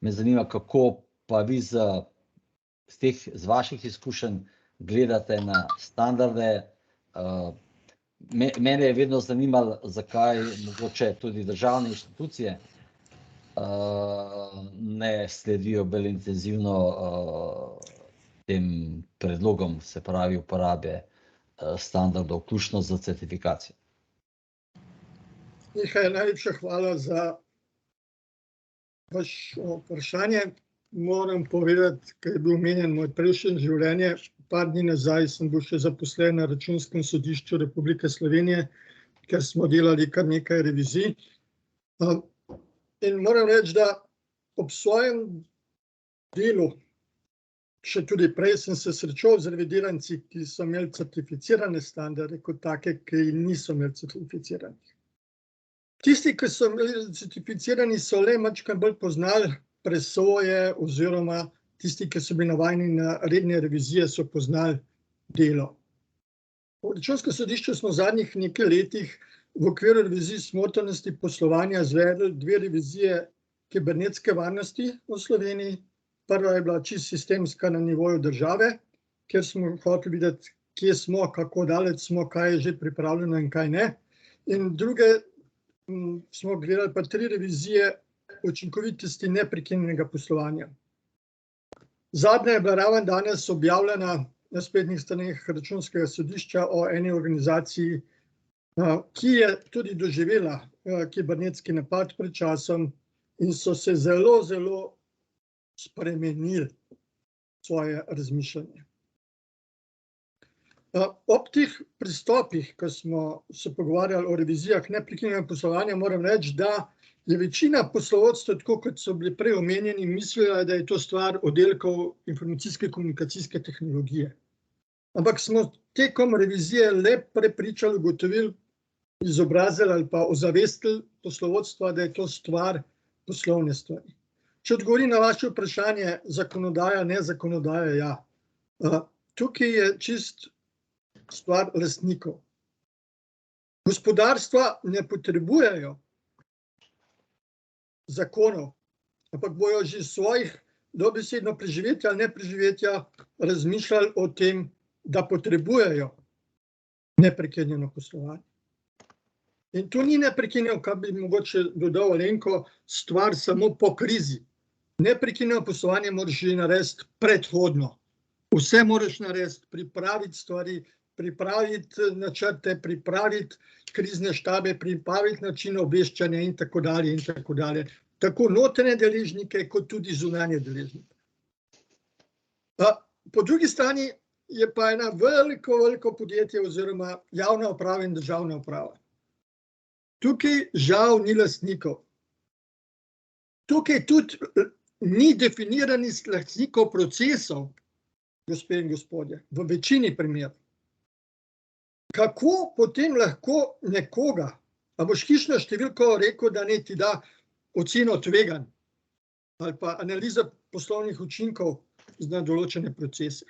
me zanima, kako pa vi z vaših izkušenj gledate na standarde. Mene je vedno zanimalo, zakaj mogoče tudi državne inštitucije ne sledijo bolj intenzivno tem predlogom, se pravi uporabe standardov, vključno za certifikacijo. Mihael, najlepša hvala za vaše vprašanje. Moram povedati, ker je bil omenjen moje prejšnje življenje, par dni nazaj sem bil še zaposlen na Računskem sodišču Republike Slovenije, ker smo delali kar nekaj revizij. In moram reči, da ob svojem delu, še tudi prej sem se srečal z revidiranci, ki so imeli certificirane standarde, kot take, ki niso imeli certificiranih. Tisti, ki so imeli certificirani, so le malo bolj poznali presoje oziroma tisti, ki so bili navajeni na redne revizije, so poznali delo. V Računskem sodišču smo v zadnjih nekaj letih v okviru revizij smotrnosti poslovanja izvedli 2 revizije kibernetske varnosti v Sloveniji. Prva je bila čisto sistemska na nivoju države, kjer smo hoteli videti, kje smo, kako daleč smo, kaj je že pripravljeno in kaj ne. In druge smo gledali pa 3 revizije učinkovitosti neprekinjenega poslovanja. Zadnja je bila ravno danes objavljena na spletnih straneh Računskega sodišča o eni organizaciji, ki je tudi doživela kibernetski napad pred časom in so se zelo, zelo spremenili svoje razmišljanje. Ob teh pristopih, ko smo se pogovarjali o revizijah neprekinjenega poslovanja, moram reči, da je večina poslovodstva, tako kot so bili prej omenjeni, mislila, da je to stvar oddelkov informacijske komunikacijske tehnologije. Ampak smo tekom revizije le prepričali, ugotovili, izobrazili ali pa ozavestili poslovodstva, da je to stvar poslovne stvari. Če odgovorim na vaše vprašanje, zakonodaja, ne zakonodaja, ja. Tukaj je čist stvar lastnikov. Gospodarstva ne potrebujejo zakonov, ampak bojo že svojih dobesedno preživetja ali nepreživetja razmišljali o tem, da potrebujejo neprekinjeno poslovanje. In to ni neprekinjeno, kar bi mogoče dodal Alenko, stvar samo po krizi. Neprekinjeno poslovanje moraš že narediti predhodno. Vse moraš narediti, pripraviti stvari, pripraviti načrte, pripraviti krizne štabe, pripraviti način obveščanja in tako dalje in tako dalje. Tako notranje deležnike, kot tudi zunanje deležnike. Po drugi strani je pa ena veliko podjetje oziroma javna uprava in državna uprava. Tukaj žal ni lastnikov. Tukaj tudi ni definiranih lastnikov procesov, gospe in gospodje, v večini primerov. Kako potem lahko nekoga, a boš hišno številko rekel, da ne ti da oceno tveganj ali pa analiza poslovnih učinkov na določene procese.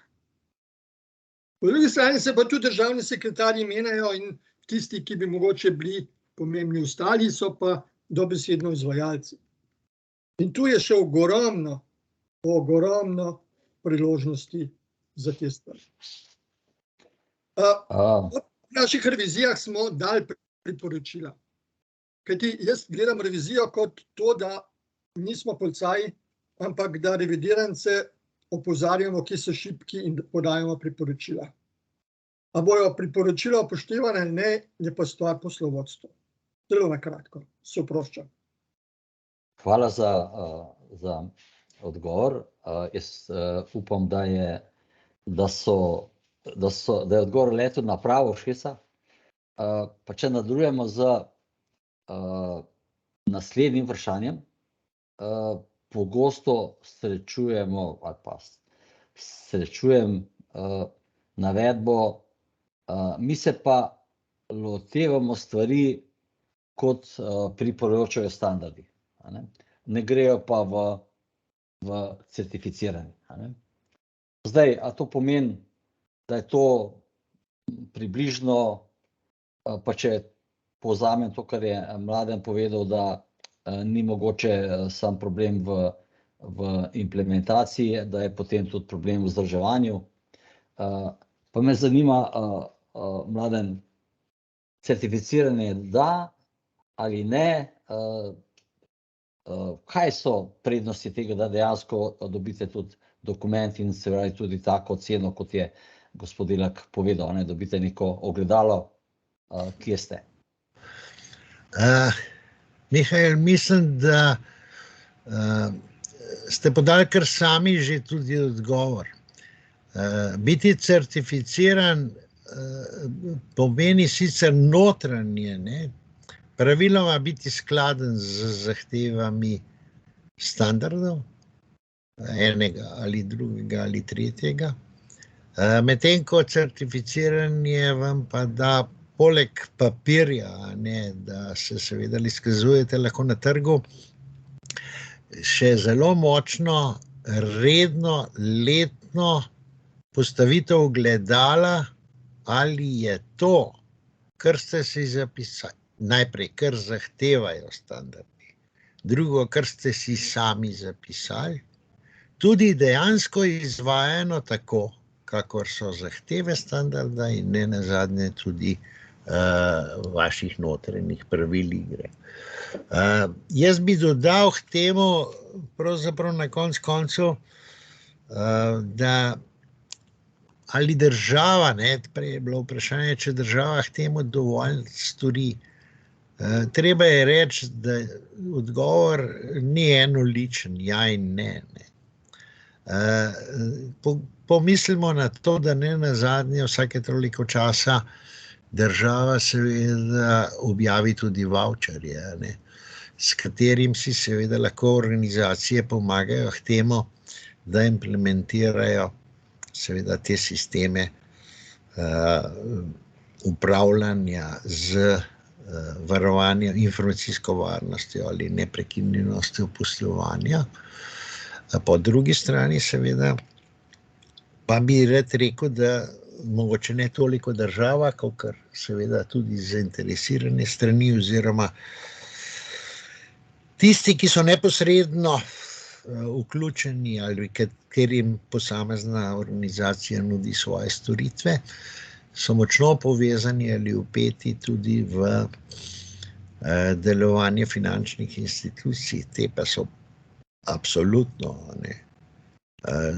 Po drugi strani se pa tudi državni sekretarji menjajo in tisti, ki bi mogoče bili pomembni ostali, so pa dobesedno izvajalci. In tu je še ogromno priložnosti za te stvari. V naših revizijah smo dali priporočila. Kajti jaz gledam revizijo kot to, da nismo policaji, ampak da revidirance opozarjamo, kje so šibki in podajamo priporočila. A bojo priporočila upoštevane ali ne, je pa stvar poslovodstva. Zelo na kratko, se oproščam. Hvala za odgovor. Jaz upam, da je odgovor letel na pravo ušesa. Pa če nadaljujemo z naslednjim vprašanjem, pogosto srečujemo ali pa srečujem navedbo, mi se pa lotevamo stvari, kot priporočajo standardi. Ne grejo pa v certificiranje. Zdaj, a to pomeni, da je to približno, pa če povzamem to, kar je Mladen povedal, da ni mogoče sam problem v implementaciji, da je potem tudi problem v vzdrževanju. Pa me zanima, Mladen, certificiranje da ali ne, kaj so prednosti tega, da dejansko dobite tudi dokument in se pravi tudi tako oceno, kot je gospod Delak povedal, ne, dobite neko ogledalo, kje ste. Mihajl, mislim, da ste podali kar sami že tudi odgovor. Biti certificiran pomeni sicer notranje, ne, praviloma biti skladen z zahtevami standardov, enega ali drugega ali tretjega. Medtem ko certificiranje vam pa da poleg papirja, ne, da se seveda izkazujete lahko na trgu, še zelo močno, redno, letno postavitev ogledala, ali je to, kar ste si zapisali, najprej, kar zahtevajo standardi, drugo, kar ste si sami zapisali, tudi dejansko izvajano tako, kakor so zahteve standarda in ne nazadnje tudi vaših notranjih pravil igre. Jaz bi dodal k temu, pravzaprav na koncu, da ali država, ne, prej je bilo vprašanje, če država k temu dovolj stori. Treba je reči, da odgovor ni enoličen, ja in ne. Pomislimo na to, da ne nazadnje vsake toliko časa država seveda objavi tudi vavčerje, ne, s katerim si seveda lahko organizacije pomagajo k temu, da implementirajo seveda te sisteme upravljanja z varovanjem, informacijsko varnostjo ali neprekinjenostjo poslovanja. Po drugi strani seveda pa bi rad rekel, da mogoče ne toliko država, kakor seveda tudi zainteresirane strani oziroma tisti, ki so neposredno vključeni ali katerim posamezna organizacija nudi svoje storitve, so močno povezani ali vpeti tudi v delovanje finančnih institucij. Te pa so absolutno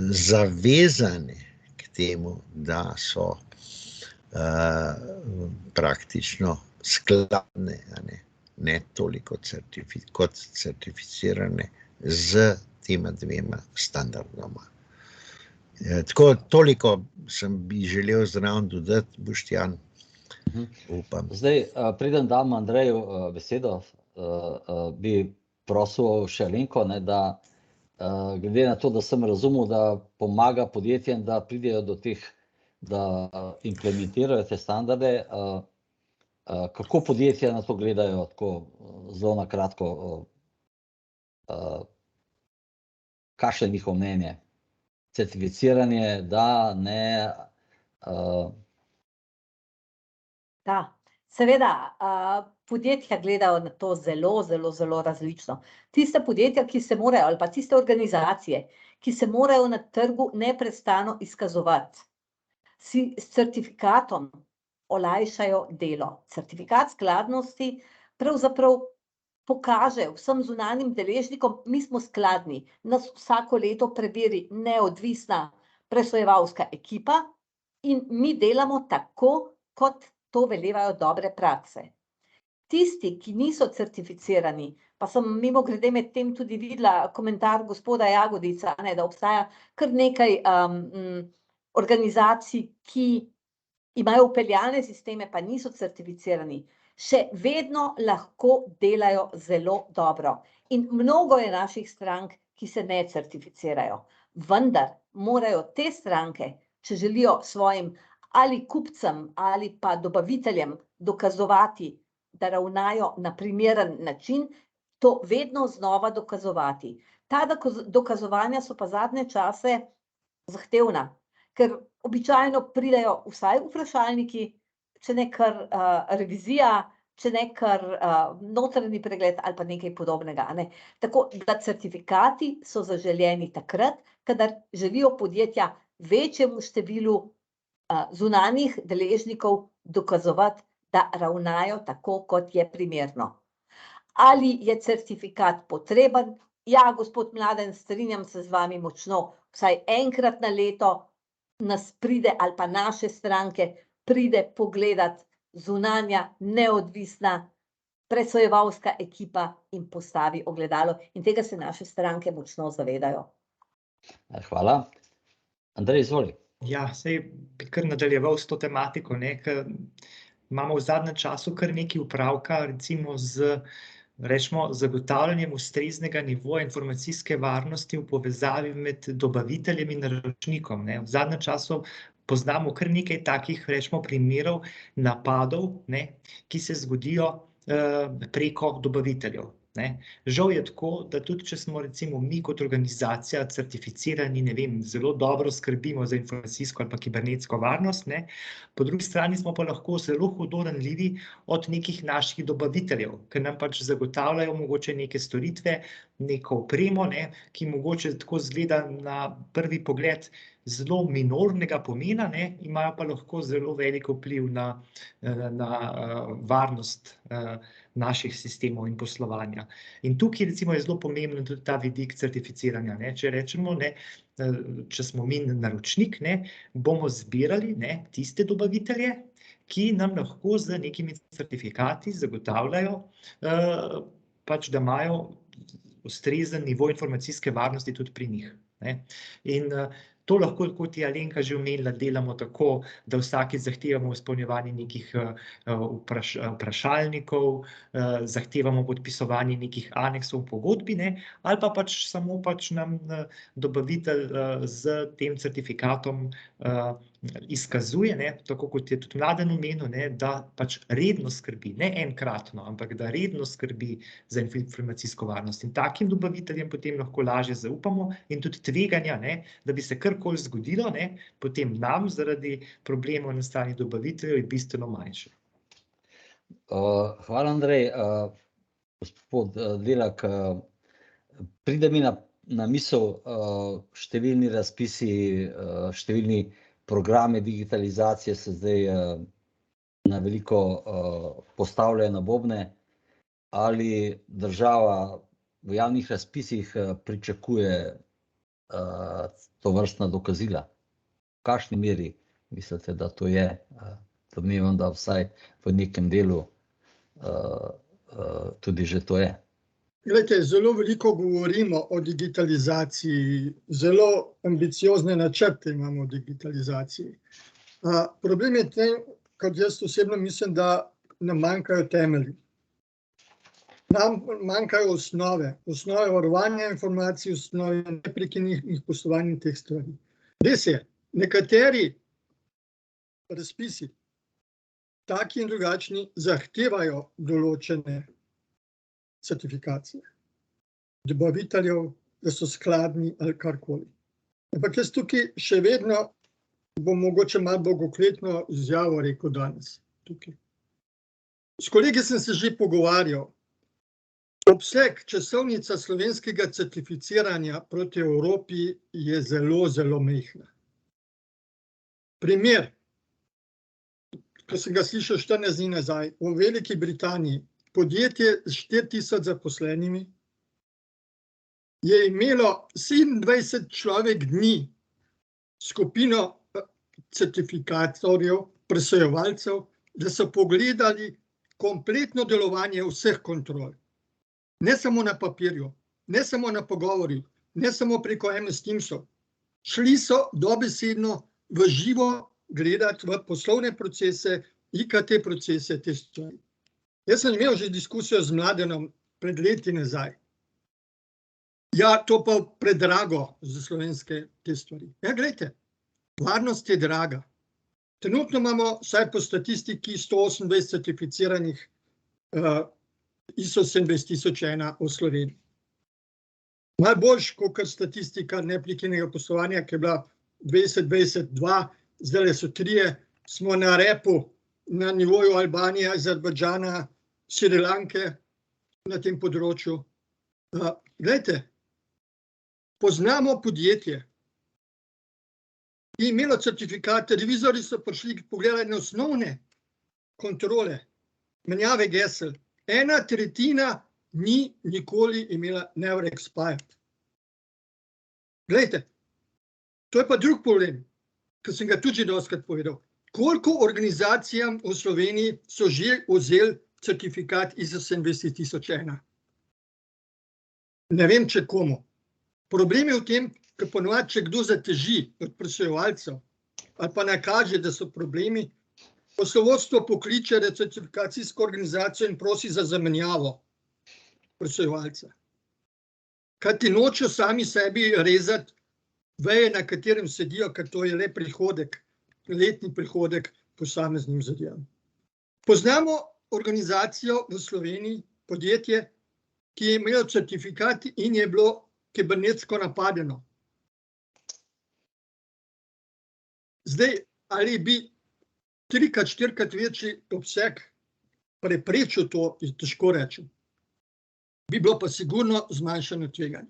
zavezane k temu, da so praktično skladne, ne toliko kot certificirane z tema dvema standardoma. Tako, toliko bi želel zraven dodati, Boštjan, upam. Zdaj, preden dam Andreju besedo, bi prosil še Alenko, da glede na to, da sem razumel, da pomaga podjetjem, da pridejo do teh, da implementirajo te standarde, kako podjetja na to gledajo, tako zelo na kratko, kakšno je njihovo mnenje? Certificiranje, da, ne? Da, seveda, podjetja gledajo na to zelo, zelo, zelo različno. Tiste podjetja, ki se morajo, ali pa tiste organizacije, ki se morajo na trgu neprestano izkazovati, si s certifikatom olajšajo delo. Certifikat skladnosti pravzaprav pokaže vsem zunanjim deležnikom, mi smo skladni, nas vsako leto preveri neodvisna presojevalska ekipa in mi delamo tako, kot to velevajo dobre prakse. Tisti, ki niso certificirani, pa sem mimogrede med tem tudi videla komentar gospoda Jagodica, da obstaja kar nekaj organizacij, ki imajo vpeljane sisteme, pa niso certificirani, še vedno lahko delajo zelo dobro. In mnogo je naših strank, ki se ne certificirajo. Vendar morajo te stranke, če želijo svojim ali kupcem ali pa dobaviteljem dokazovati, da ravnajo na primeren način, to vedno znova dokazovati. Ta dokazovanja so pa zadnje čase zahtevna, ker običajno pridejo vsaj vprašalniki, če ne kar revizija, če ne kar notranji pregled ali pa nekaj podobnega. Tako da certifikati so zaželeni takrat, kadar želijo podjetja večjemu številu zunanjih deležnikov dokazovati, da ravnajo tako, kot je primerno. Ali je certifikat potreben? Ja, gospod Mladen, strinjam se z vami močno, vsaj enkrat na leto nas pride ali pa naše stranke pride pogledat zunanja, neodvisna presojevalska ekipa in postavi ogledalo. In tega se naše stranke močno zavedajo. Hvala. Andrej, izvoli. Ja, saj bi kar nadaljeval s to tematiko, ker imamo v zadnjem času kar nekaj opravka, recimo z zagotavljanjem ustreznega nivoja informacijske varnosti v povezavi med dobaviteljem in naročnikom. V zadnjem času poznamo kar nekaj takih, primerov napadov, ki se zgodijo preko dobaviteljev. Žal je tako, da tudi če smo recimo mi kot organizacija certificirani, zelo dobro skrbimo za informacijsko ali pa kibernetsko varnost, po drugi strani smo pa lahko zelo hudo ranljivi od nekih naših dobaviteljev, ker nam pač zagotavljajo mogoče neke storitve, neko opremo, ki mogoče tako izgleda na prvi pogled zelo minornega pomena, imajo pa lahko zelo velik vpliv na varnost naših sistemov in poslovanja. In tukaj recimo je zelo pomemben tudi ta vidik certificiranja. Če rečemo, če smo mi naročnik, bomo zbirali tiste dobavitelje, ki nam lahko z nekimi certifikati zagotavljajo, pač da imajo ustrezen nivo informacijske varnosti tudi pri njih. ne. In to lahko, kot je Alenka že omenila, delamo tako, da vsakič zahtevamo izpolnjevanje nekih vprašalnikov, zahtevamo podpisovanje nekih aneksov v pogodbi, ne, ali pa pač samo nam dobavitelj z tem certifikatom izkazuje, ne, tako kot je tudi Mladen omenil, ne, da pač redno skrbi, ne enkratno, ampak da redno skrbi za informacijsko varnost. In takim dobaviteljem potem lahko lažje zaupamo in tudi tveganja, ne, da bi se karkoli zgodilo, ne, potem nam zaradi problemov na strani dobaviteljev je bistveno manjše. Hvala, Andrej. Gospod Delak, pride mi na misel številni razpisi, številni programe digitalizacije se zdaj na veliko postavljajo na bobne. Ali država v javnih razpisih pričakuje tovrstna dokazila? V kakšni meri mislite, da to je? Domnevam, da vsaj v nekem delu tudi že to je. Glejte, zelo veliko govorimo o digitalizaciji, zelo ambiciozne načrte imamo o digitalizaciji. Problem je tem, kot jaz osebno mislim, da nam manjkajo temelji. Nam manjkajo osnove varovanja informacij, osnove neprekinjenih poslovanj teh stvari. Res je, nekateri razpisi, taki in drugačni, zahtevajo določene certifikacije dobaviteljev, da so skladni ali karkoli. Ampak jaz tukaj še vedno bom mogoče malo bogokletno izjavo rekel danes tukaj. S kolegi sem se že pogovarjal. Obseg, časovnica slovenskega certificiranja proti Evropi je zelo, zelo majhna. Primer, ko sem ga slišal 14 dni nazaj, v Veliki Britaniji, podjetje s 4000 zaposlenimi je imelo 27 človek dni skupino certifikatorjev, presojevalcev, da so pogledali kompletno delovanje vseh kontrol. Ne samo na papirju, ne samo na pogovorih, ne samo preko MS Teamsov. Šli so dobesedno v živo gledati v poslovne procese, IKT procese, te stvari. Jaz sem imel že diskusijo z Mladenom pred leti nazaj. Ja, to pa predrago za slovenske te stvari. Ja, glejte, varnost je draga. Trenutno imamo, vsaj po statistiki, 128 certificiranih ISO 27001 v Sloveniji. Malo boljš, kot statistika neprekinjenega poslovanja, ki je bila 2022, zdaj so 3, smo na repu na nivoju Albanije, Azerbajdžana, Šrilanke na tem področju. Glejte, poznamo podjetje, ki je imelo certifikate, revizori so prišli pogledati na osnovne kontrole, menjave gesel. 1/3 ni nikoli imela never expired. Glejte, to je pa drug problem, ki sem ga tudi že dostikrat povedal. Koliko organizacijam v Sloveniji so že vzeli certifikat ISO 27001? Ne vem, če komu. Problem je v tem, ker ponovadi, če kdo zateži od presojevalcev ali pa nakaže, da so problemi, poslovodstvo pokliče certifikacijsko organizacijo in prosi za zamenjavo presojevalca. Kajti nočejo sami sebi rezati veje, na katerem sedijo, ker to je le prihodek, letni prihodek posameznim zadevam. Poznamo organizacijo v Sloveniji, podjetje, ki je imelo certifikat in je bilo kibernetsko napadeno. Zdaj, ali bi 3-krat, 4-krat večji obseg preprečil to, težko rečem. Bi bilo pa sigurno zmanjšano tveganje.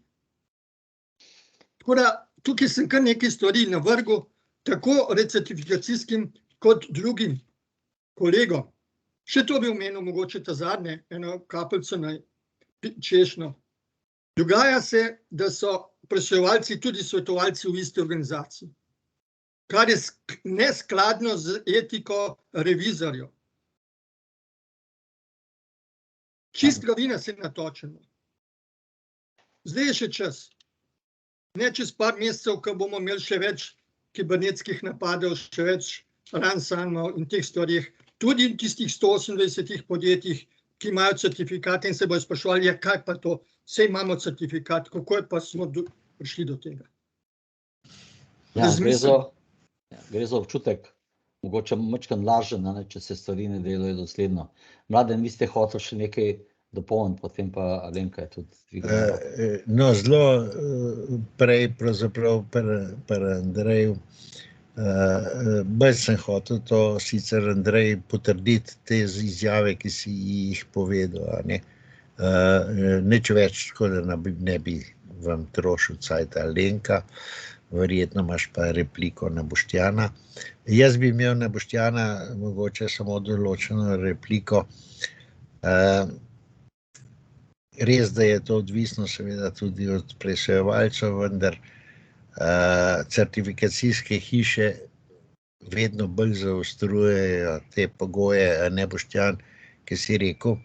Tako da, tukaj sem kar nekaj stvari navrgel, tako recertifikacijskim kot drugim kolegom. Še to bi omenil, mogoče ta zadnje, eno kapljico na češnjo. Dogaja se, da so presojevalci tudi svetovalci v isti organizaciji, kar je neskladno z etiko revizorjev. Čist glavina se natočeno. Zdaj je še čas. Ne čez par mesecev, ko bomo imeli še več kibernetskih napadov, še več ransomware in teh stvarih, tudi v tistih 128 podjetjih, ki imajo certifikate in se bojo spraševali, ja, kaj pa to, saj imamo certifikat, kako je pa smo prišli do tega. Ja, gre za občutek, mogoče majčkeno lažje, če se stvari ne delajo dosledno. Mladen, vi ste hoteli še nekaj dopolniti, potem pa Alenka je tudi dvignila. No, zelo prej pravzaprav pri Andreju, bolj sem hotel to sicer Andrej potrditi te izjave, ki si jih povedal, a ne. Nič več, tako da ne bi vam trošil cajt Alenka, verjetno imaš pa repliko na Boštjana. Jaz bi imel na Boštjana mogoče samo določeno repliko. Res, da je to odvisno seveda tudi od presojevalcev, vendar certifikacijske hiše vedno bolj zaostrujejo te pogoje, a ne Boštjan, ki si rekel.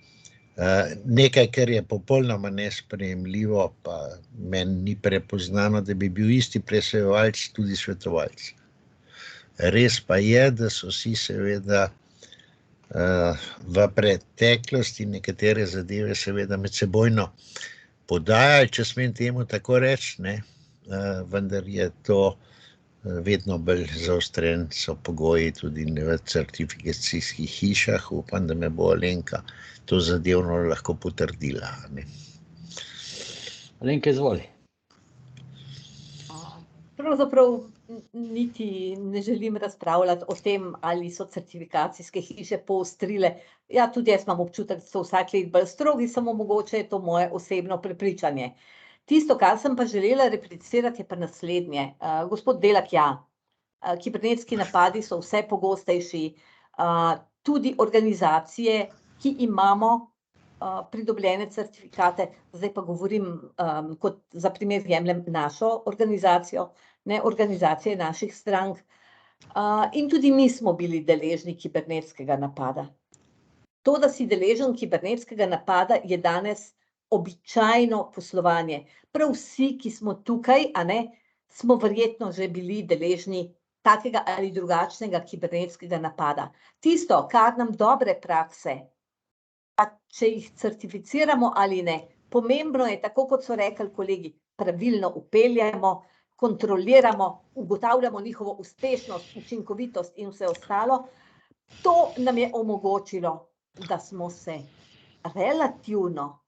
Nekaj, kar je popolnoma nesprejemljivo, pa meni ni prepoznano, da bi bil isti presojevalec tudi svetovalec. Res pa je, da so vsi seveda v preteklosti nekatere zadeve seveda medsebojno podajali, če smem temu tako reči, ne, vendar je to vedno bolj zaostren so pogoji tudi v certifikacijskih hišah. Upam, da me bo Alenka to zadevno lahko potrdila. Ne. Alenka, izvoli. Pravzaprav niti ne želim razpravljati o tem, ali so certifikacijske hiše poostrile. Ja, tudi jaz imam občutek, da so vsak let bolj strogi, samo mogoče je to moje osebno prepričanje. Tisto, kar sem pa želela replicirati, je pa naslednje. Gospod Delak, ja, kibernetski napadi so vse pogostejši, tudi organizacije, ki imamo pridobljene certifikate, zdaj pa govorim, kot za primer jemljem našo organizacijo, ne organizacije naših strank, in tudi mi smo bili deležni kibernetskega napada. To, da si deležen kibernetskega napada, je danes običajno poslovanje. Prav vsi, ki smo tukaj, a ne, smo verjetno že bili deležni takega ali drugačnega kibernetskega napada. Tisto, kar nam dobre prakse, pa če jih certificiramo ali ne, pomembno je, tako kot so rekli kolegi, pravilno upeljamo, kontroliramo, ugotavljamo njihovo uspešnost, učinkovitost in vse ostalo. To nam je omogočilo, da smo se relativno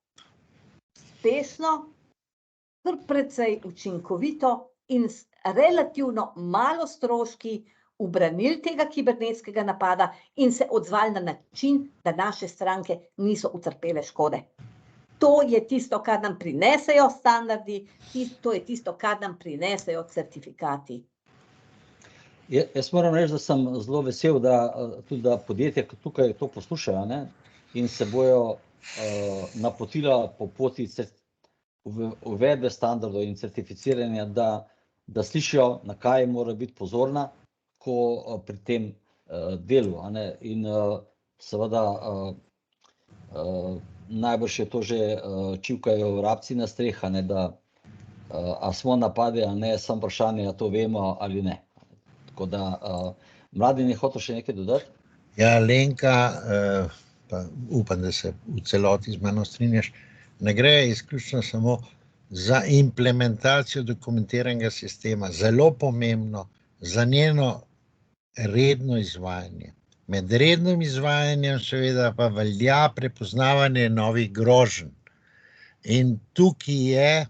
uspešno, kar precej učinkovito in s relativno malo stroški ubranili tega kibernetskega napada in se odzvali na način, da naše stranke niso utrpele škode. To je tisto, kar nam prinesejo standardi, to je tisto, kar nam prinesejo certifikati. Jaz moram reči, da sem zelo vesel, da tudi podjetja tukaj to poslušajo, ne, in se bojo napotila po poti uvedbe standardov in certificiranja, da slišijo, na kaj mora biti pozorna, ko pri tem delu, a ne, in seveda najbrž je to že čivkajo vrabci na streh, a ne, da a smo napade, a ne, samo vprašanje, a to vemo ali ne. Tako da, Mladen je hotel še nekaj dodati? Ja, Alenka, pa upam, da se v celoti z mano strinjaš, ne gre izključno samo za implementacijo dokumentiranega sistema, zelo pomembno za njeno redno izvajanje. Med rednim izvajanjem seveda pa velja prepoznavanje novih groženj. In tukaj je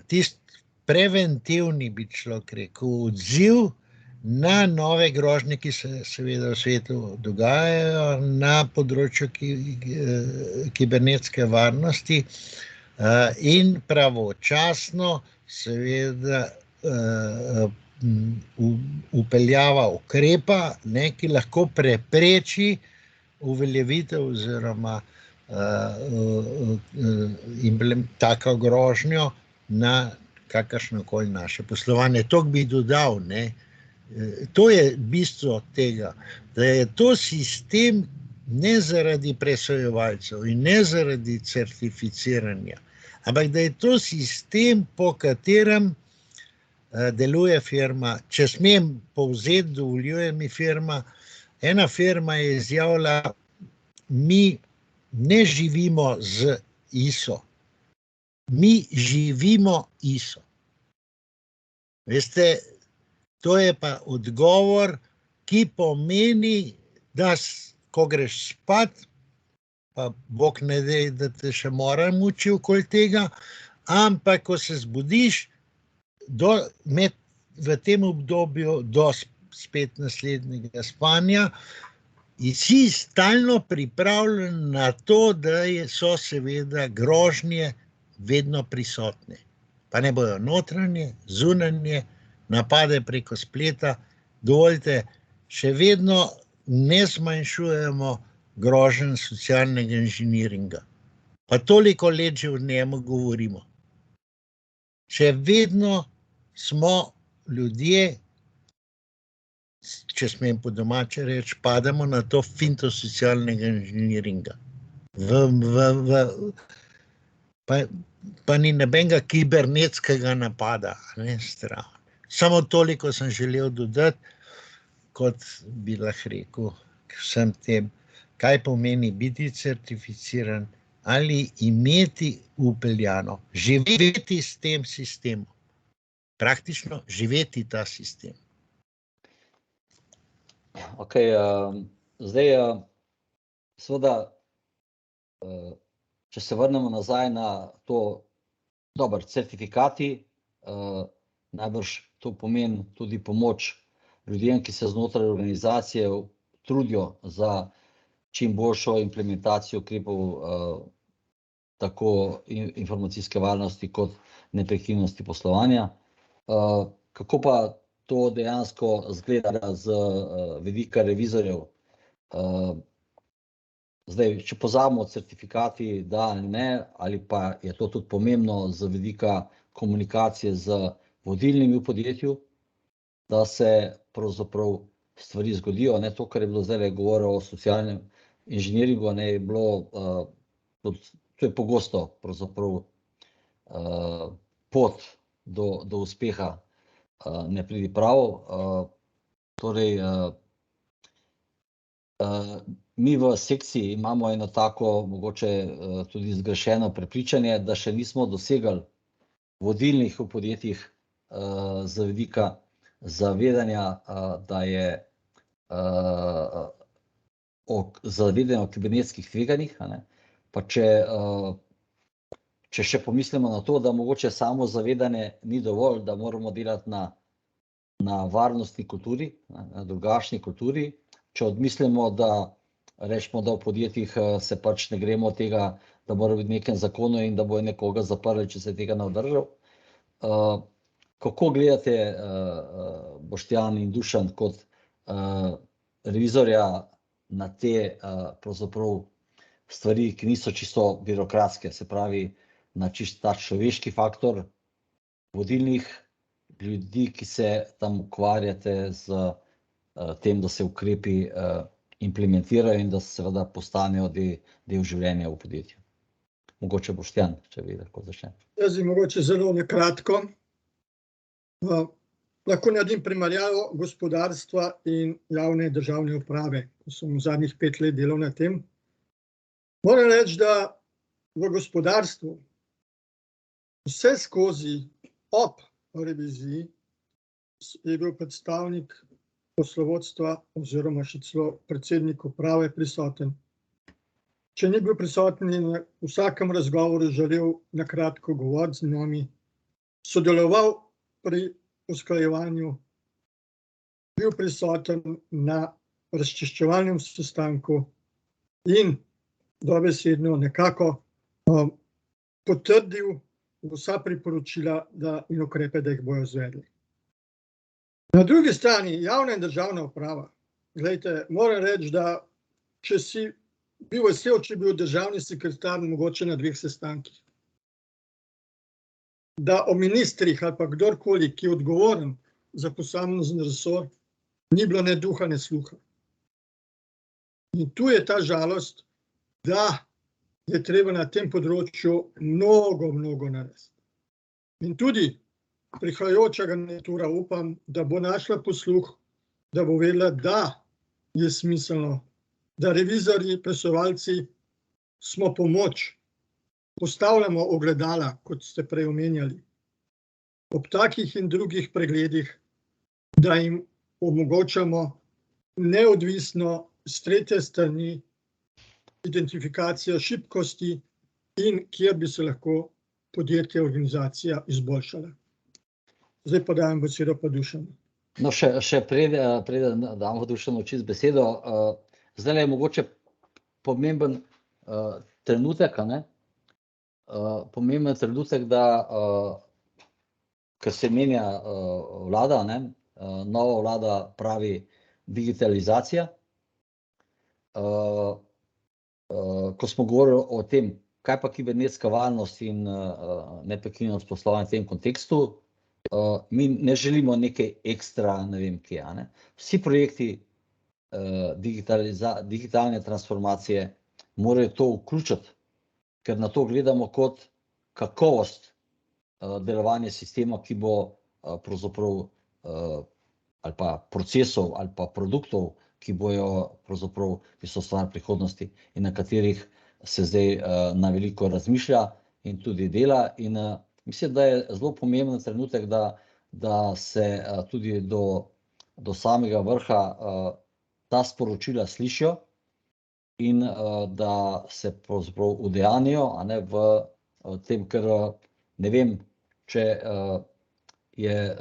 tisti preventivni, bi človek rekel, odziv na nove grožnje, ki se seveda v svetu dogajajo na področju kibernetske varnosti, in pravočasno seveda upeljava ukrepa, ne, ki lahko prepreči uveljavitev oziroma tako grožnjo na kakršnokoli naše poslovanje. To bi dodal, ne. To je bistvo tega, da je to sistem ne zaradi presojevalcev in ne zaradi certificiranja, ampak da je to sistem, po katerem deluje firma. Če smem povzeti, dovoljuje mi firma, ena firma je izjavila, mi ne živimo z ISO, mi živimo ISO. Veste, to je pa odgovor, ki pomeni, da ko greš spat, pa Bog ne dej, da te še mora muči okoli tega, ampak ko se zbudiš, v tem obdobju do spet naslednjega spanja, si stalno pripravljen na to, da so seveda grožnje vedno prisotne. Pa ne bojo notranje, zunanje, napade preko spleta, dovolite, še vedno ne zmanjšujemo groženj socialnega inženiringa. Pa toliko let že o njemu govorimo. Še vedno smo ljudje, če smem po domače reči, pademo na to finto socialnega inženiringa. Pa ni nobenega kibernetskega napada, ne, stran. Samo toliko sem želel dodati, kot bi lahko rekel k vsem tem, kaj pomeni biti certificiran ali imeti upeljano, živeti s tem sistemom. Praktično živeti ta sistem. Ok, zdaj, seveda, če se vrnemo nazaj na to, dobro, certifikati, najbrž to pomeni tudi pomoč ljudem, ki se znotraj organizacije trudijo za čim boljšo implementacijo ukrepov tako informacijske varnosti kot neprekinjenosti poslovanja. Kako pa to dejansko izgleda z vidika revizorjev? Zdaj, če pozabimo certifikati, da ali ne, ali pa je to tudi pomembno z vidika komunikacije z vodilnimi v podjetju, da se pravzaprav stvari zgodijo, ne to, kar je bilo zdaj govorilo o socialnem inženiringu, ne je bilo, to je pogosto pravzaprav pot do uspeha ne pride prav. Torej, mi v sekciji imamo eno tako, mogoče tudi zgrešeno prepričanje, da še nismo dosegali vodilnih v podjetjih z vidika zavedanja, da je zavedanje o kibernetskih tveganjih, pa če še pomislimo na to, da mogoče samo zavedanje ni dovolj, da moramo delati na varnostni kulturi, na drugačni kulturi. Če odmislimo, da rečemo, da v podjetjih se pač ne gremo od tega, da mora biti v nekem zakonu in da bojo nekoga zaprli, če se tega ne obdržal. Kako gledate, Boštjan in Dušan, kot revizorja na te pravzaprav stvari, ki niso čisto birokratske, se pravi, na čisto ta človeški faktor vodilnih ljudi, ki se tam ukvarjate z tem, da se ukrepi implementirajo in da seveda postanejo del življenja v podjetju. Mogoče Boštjan, če bi lahko začel. Jaz bi mogoče zelo na kratko. Lahko naredim primerjavo gospodarstva in javne državne uprave, ko sem v zadnjih 5 let delal na tem. Moram reči, da v gospodarstvu vse skozi ob reviziji je bil predstavnik poslovodstva oziroma še celo predsednik uprave prisoten. Če ni bil prisoten, je na vsakem razgovoru želel na kratko govoriti z nami, sodeloval pri usklajevanju, bil prisoten na razčiščevalnem sestanku in dobesedno nekako potrdil vsa priporočila in ukrepe, da jih bojo izvedli. Na drugi strani javna in državna uprava. Glejte, moram reči, da če si bil vesel, če bil državni sekretar mogoče na 2 sestankih, da o ministrih ali pa kdorkoli, ki je odgovoren za posamezen resor, ni bilo ne duha, ne sluha. In tu je ta žalost, da da je treba na tem področju mnogo narediti. In tudi prihajajoča garnitura upam, da bo našla posluh, da bo vedela, da je smiselno, da revizorji, presovalci smo pomoč, postavljamo ogledala, kot ste prej omenjali, ob takih in drugih pregledih, da jim omogočamo neodvisno s tretje strani identifikacijo šibkosti in kjer bi se lahko podjetje, organizacija izboljšala. Zdaj pa dajem besedo pa Dušanu. No, še preden damo Dušanu čisto besedo, zdaj je mogoče pomemben trenutek, pomemben trenutek, da ker se menja vlada, nova vlada pravi digitalizacija. Ko smo govorili o tem, kaj pa kibernetska varnost in neprekinjenost poslovanja v tem kontekstu, mi ne želimo nekaj ekstra, ne vem kje. Vsi projekti digitalne transformacije morajo to vključiti, ker na to gledamo kot kakovost delovanja sistema, ki bo pravzaprav ali pa procesov ali pa produktov, ki bojo pravzaprav stvar prihodnosti in na katerih se zdaj na veliko razmišlja in tudi dela. In mislim, da je zelo pomemben trenutek, da se tudi do samega vrha ta sporočila slišijo in da se pravzaprav udejanijo v tem, ker ne vem, če je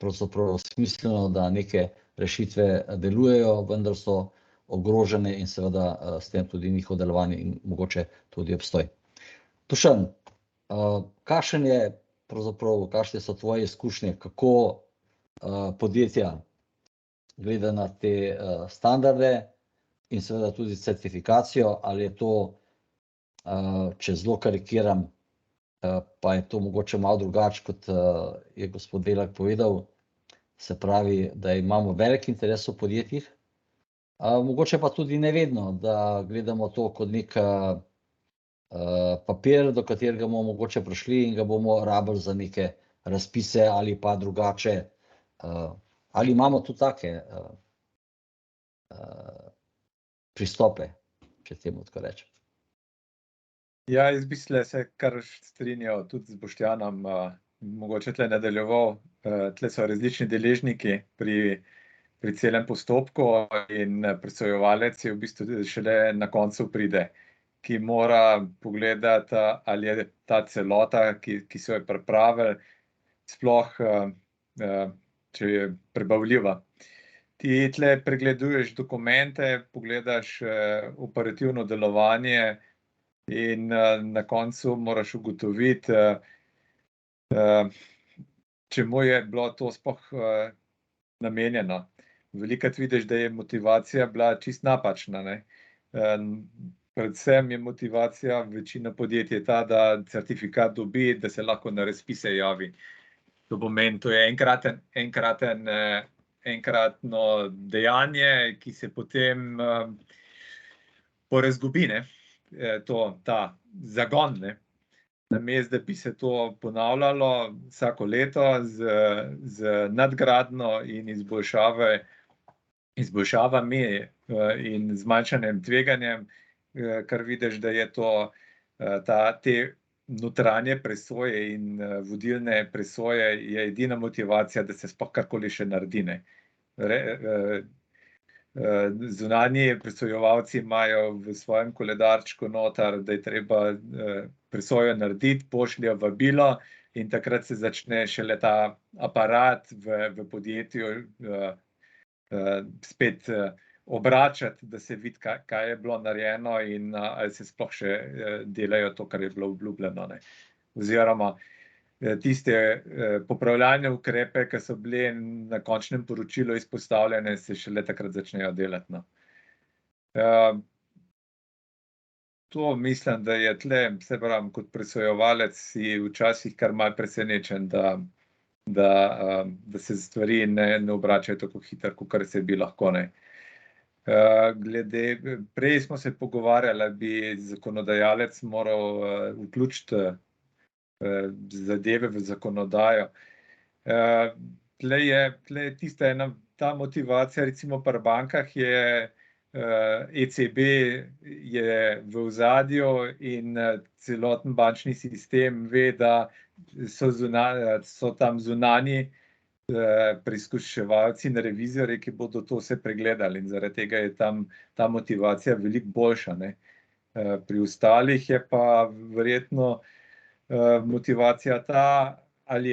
pravzaprav smiselno, da neke rešitve delujejo, vendar so ogrožene in seveda s tem tudi njihovo delovanje in mogoče tudi obstoj. Dušan, kakšne so tvoje izkušnje, kako podjetja gleda na te standarde in seveda tudi certifikacijo, ali je to, če zelo karikiram, pa je to mogoče malo drugače, kot je gospod Delak povedal, se pravi, da imamo velik interes v podjetjih, mogoče pa tudi nevedno, da gledamo to kot nek papir, do katerega bomo mogoče prišli in ga bomo rabili za neke razpise ali pa drugače. Ali imamo tudi take pristope, če temu tako rečem? Ja, jaz bi se kar strinjal tudi z Boštjanom, mogoče tle nadaljeval. Tle so različni deležniki pri celem postopku in presojevalec je v bistvu šele na koncu pride, ki mora pogledati, ali je ta celota, ki so jo pripravili, sploh, če je prebavljiva. Ti tle pregleduješ dokumente, pogledaš operativno delovanje in na koncu moraš ugotoviti, čemu je bilo to sploh namenjeno. Velikokrat vidiš, da je motivacija bila čisto napačna. Predvsem je motivacija večina podjetij ta, da certifikat dobi, da se lahko na razpise javi. To pomeni, to je enkratno dejanje, ki se potem porazgubi, ta zagon. Namesto, da bi se to ponavljalo vsako leto z nadgradnjo in izboljšavami in zmanjšanjem tveganjem, kar vidiš, da je to te notranje presoje in vodilne presoje je edina motivacija, da se sploh karkoli še naredi. Zunanji presojevalci imajo v svojem koledarčku noter, da je treba presojo narediti, pošljejo vabilo in takrat se začne šele ta aparat v podjetju spet obračati, da se vidi, kaj je bilo narejeno in ali se sploh še delajo to, kar je bilo obljubljeno. Oziroma tiste popravljalne ukrepe, ki so bili na končnem poročilu izpostavljene, se šele takrat začnejo delati. To mislim, da je tle, se pravim, kot presojevalec si včasih kar malo presenečen, da se stvari ne obračajo tako hitro, kakor se bi lahko. Prej smo se pogovarjali, da bi zakonodajalec moral vključiti zadeve v zakonodajo. Tle je tista ta motivacija, recimo pri bankah je ECB je v ozadju in celoten bančni sistem ve, da so tam zunanji preizkuševalci in revizorji, ki bodo to vse pregledali, in zaradi tega je tam ta motivacija veliko boljša, ne. Pri ostalih je pa verjetno motivacija ta, ali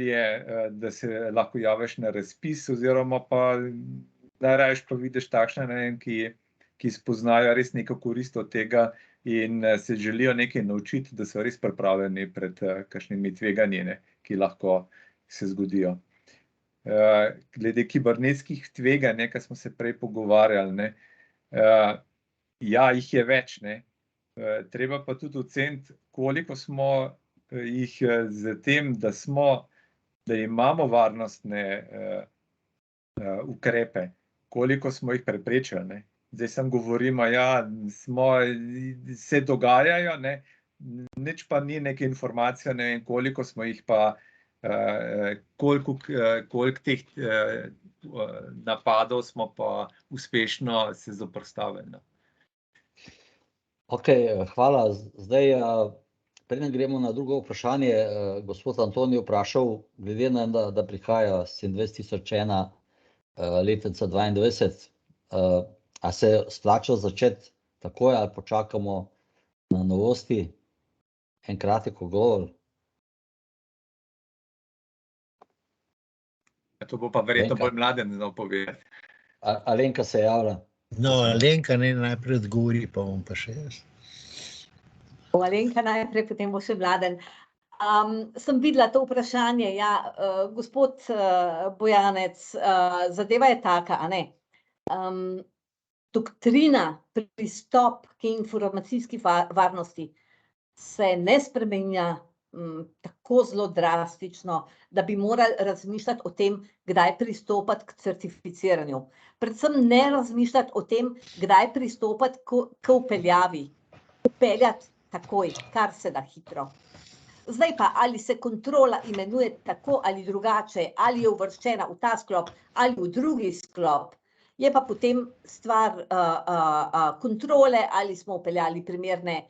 je, da se lahko javiš na razpis, oziroma pa najrajši pa vidiš takšne, ne vem, ki spoznajo res neko korist od tega in se želijo nekaj naučiti, da so res pripravljeni pred kakšnimi tveganji, ne, ki lahko se zgodijo. Glede kibernetskih tveganj, ne, ko smo se prej pogovarjali, ne, ja, jih je več, ne. Treba pa tudi oceniti, koliko smo jih s tem, da imamo varnostne ukrepe, koliko smo jih preprečili, ne. Zdaj samo govorimo, ja, se dogajajo, ne, nič pa ni neke informacije, ne vem, koliko smo jih pa, koliko teh napadov smo pa uspešno se zoperstavili, no. Okej, hvala. Zdaj, preden gremo na drugo vprašanje, gospod Antoni je vprašal, glede na, da prihaja 27.001 letnica 22, a se splača začeti takoj ali počakamo na novosti? En kratek odgovor. To bo pa verjetno bolj Mladen znal povedati. Alenka se javlja. No, Alenka naj najprej odgovori, pa bom pa še jaz. Alenka najprej, potem bo še Mladen. Sem videla to vprašanje, ja, gospod Bojanec, zadeva je taka, a ne. Doktrina, pristop k informacijski varnosti se ne spremenja tako zelo drastično, da bi morali razmišljati o tem, kdaj pristopati k certificiranju. Predvsem ne razmišljati o tem, kdaj pristopati k vpeljavi. Vpeljati takoj, kar se da hitro. Zdaj pa, ali se kontrola imenuje tako ali drugače, ali je uvrščena v ta sklop ali v drugi sklop, je pa potem stvar kontrole, ali smo vpeljali primerne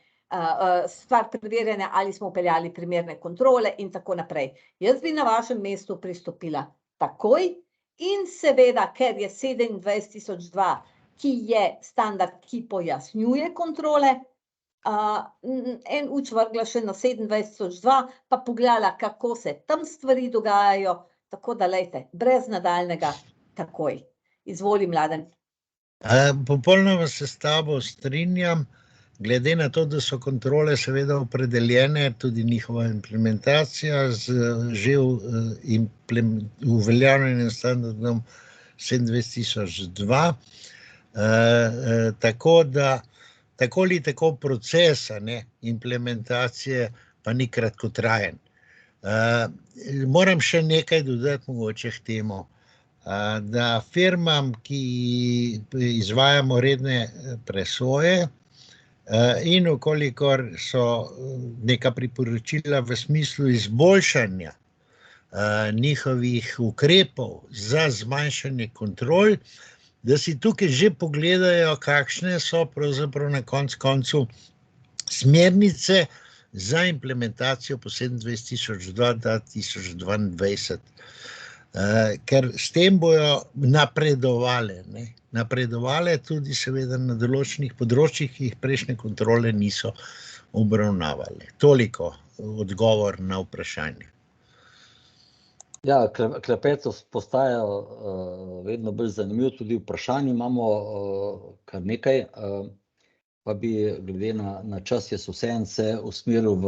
stvar preverjanja, ali smo vpeljali primerne kontrole in tako naprej. Jaz bi na vašem mestu pristopila takoj in seveda, ker je 27.002, ki je standard, ki pojasnjuje kontrole, en uč vrgla še na 27.002, pa pogledala, kako se tam stvari dogajajo, tako da lejte, brez nadaljnega takoj. Izvoli, Mladen. Popolnoma se s tabo strinjam. Glede na to, da so kontrole seveda opredeljene, tudi njihova implementacija z že uveljavljenim standardom 27.002, tako da tako ali tako proces, ne, implementacije pa ni kratkotrajen. Moram še nekaj dodati mogoče k temu, da firmam, ki izvajamo redne presoje, in okolikor so neka priporočila v smislu izboljšanja njihovih ukrepov za zmanjšanje kontrol, da si tukaj že pogledajo, kakšne so pravzaprav na koncu smernice za implementacijo po 27.002-2022. Ker s tem bojo napredovale, ne? Napredovale tudi seveda na določenih področjih, ki jih prejšnje kontrole niso obravnavale. Toliko odgovor na vprašanje. Ja, klepet postaja vedno bolj zanimiv, tudi vprašanj imamo kar nekaj, pa bi glede na čas jaz vseeno se usmeril v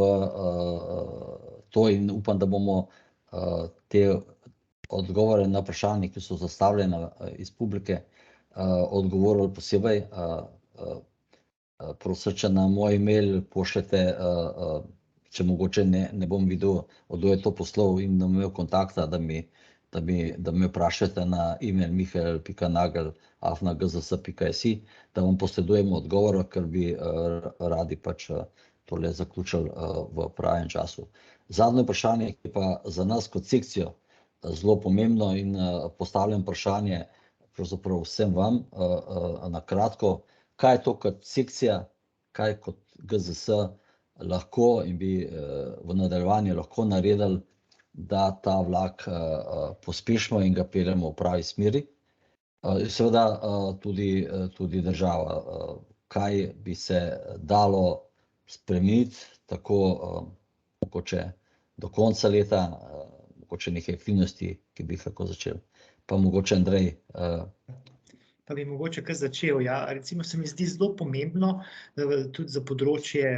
to in upam, da bomo te odgovore na vprašanje, ki so zastavljene iz publike, odgovorili posebej. Prosim, če na moj e-mail pošljete, če mogoče ne bom videl, kdo je to poslal in ne imel kontakta, da mi da me vprašate na e-mail mihael.nagel@gzs.si, da vam posredujemo odgovor, ker bi radi pač tole zaključili v pravem času. Zadnje vprašanje, ki je pa za nas kot sekcijo zelo pomembno in postavljam vprašanje pravzaprav vsem vam na kratko, kaj je to kot sekcija, kaj kot GZS lahko in bi v nadaljevanju lahko naredili, da ta vlak pospešimo in ga peljemo v pravi smeri. Seveda tudi država, kaj bi se dalo spremeniti, tako mogoče do konca leta, mogoče neke aktivnosti, ki bi jih lahko začeli. Pa mogoče Andrej. Pa bi mogoče kar začel. Ja, recimo se mi zdi zelo pomembno tudi za področje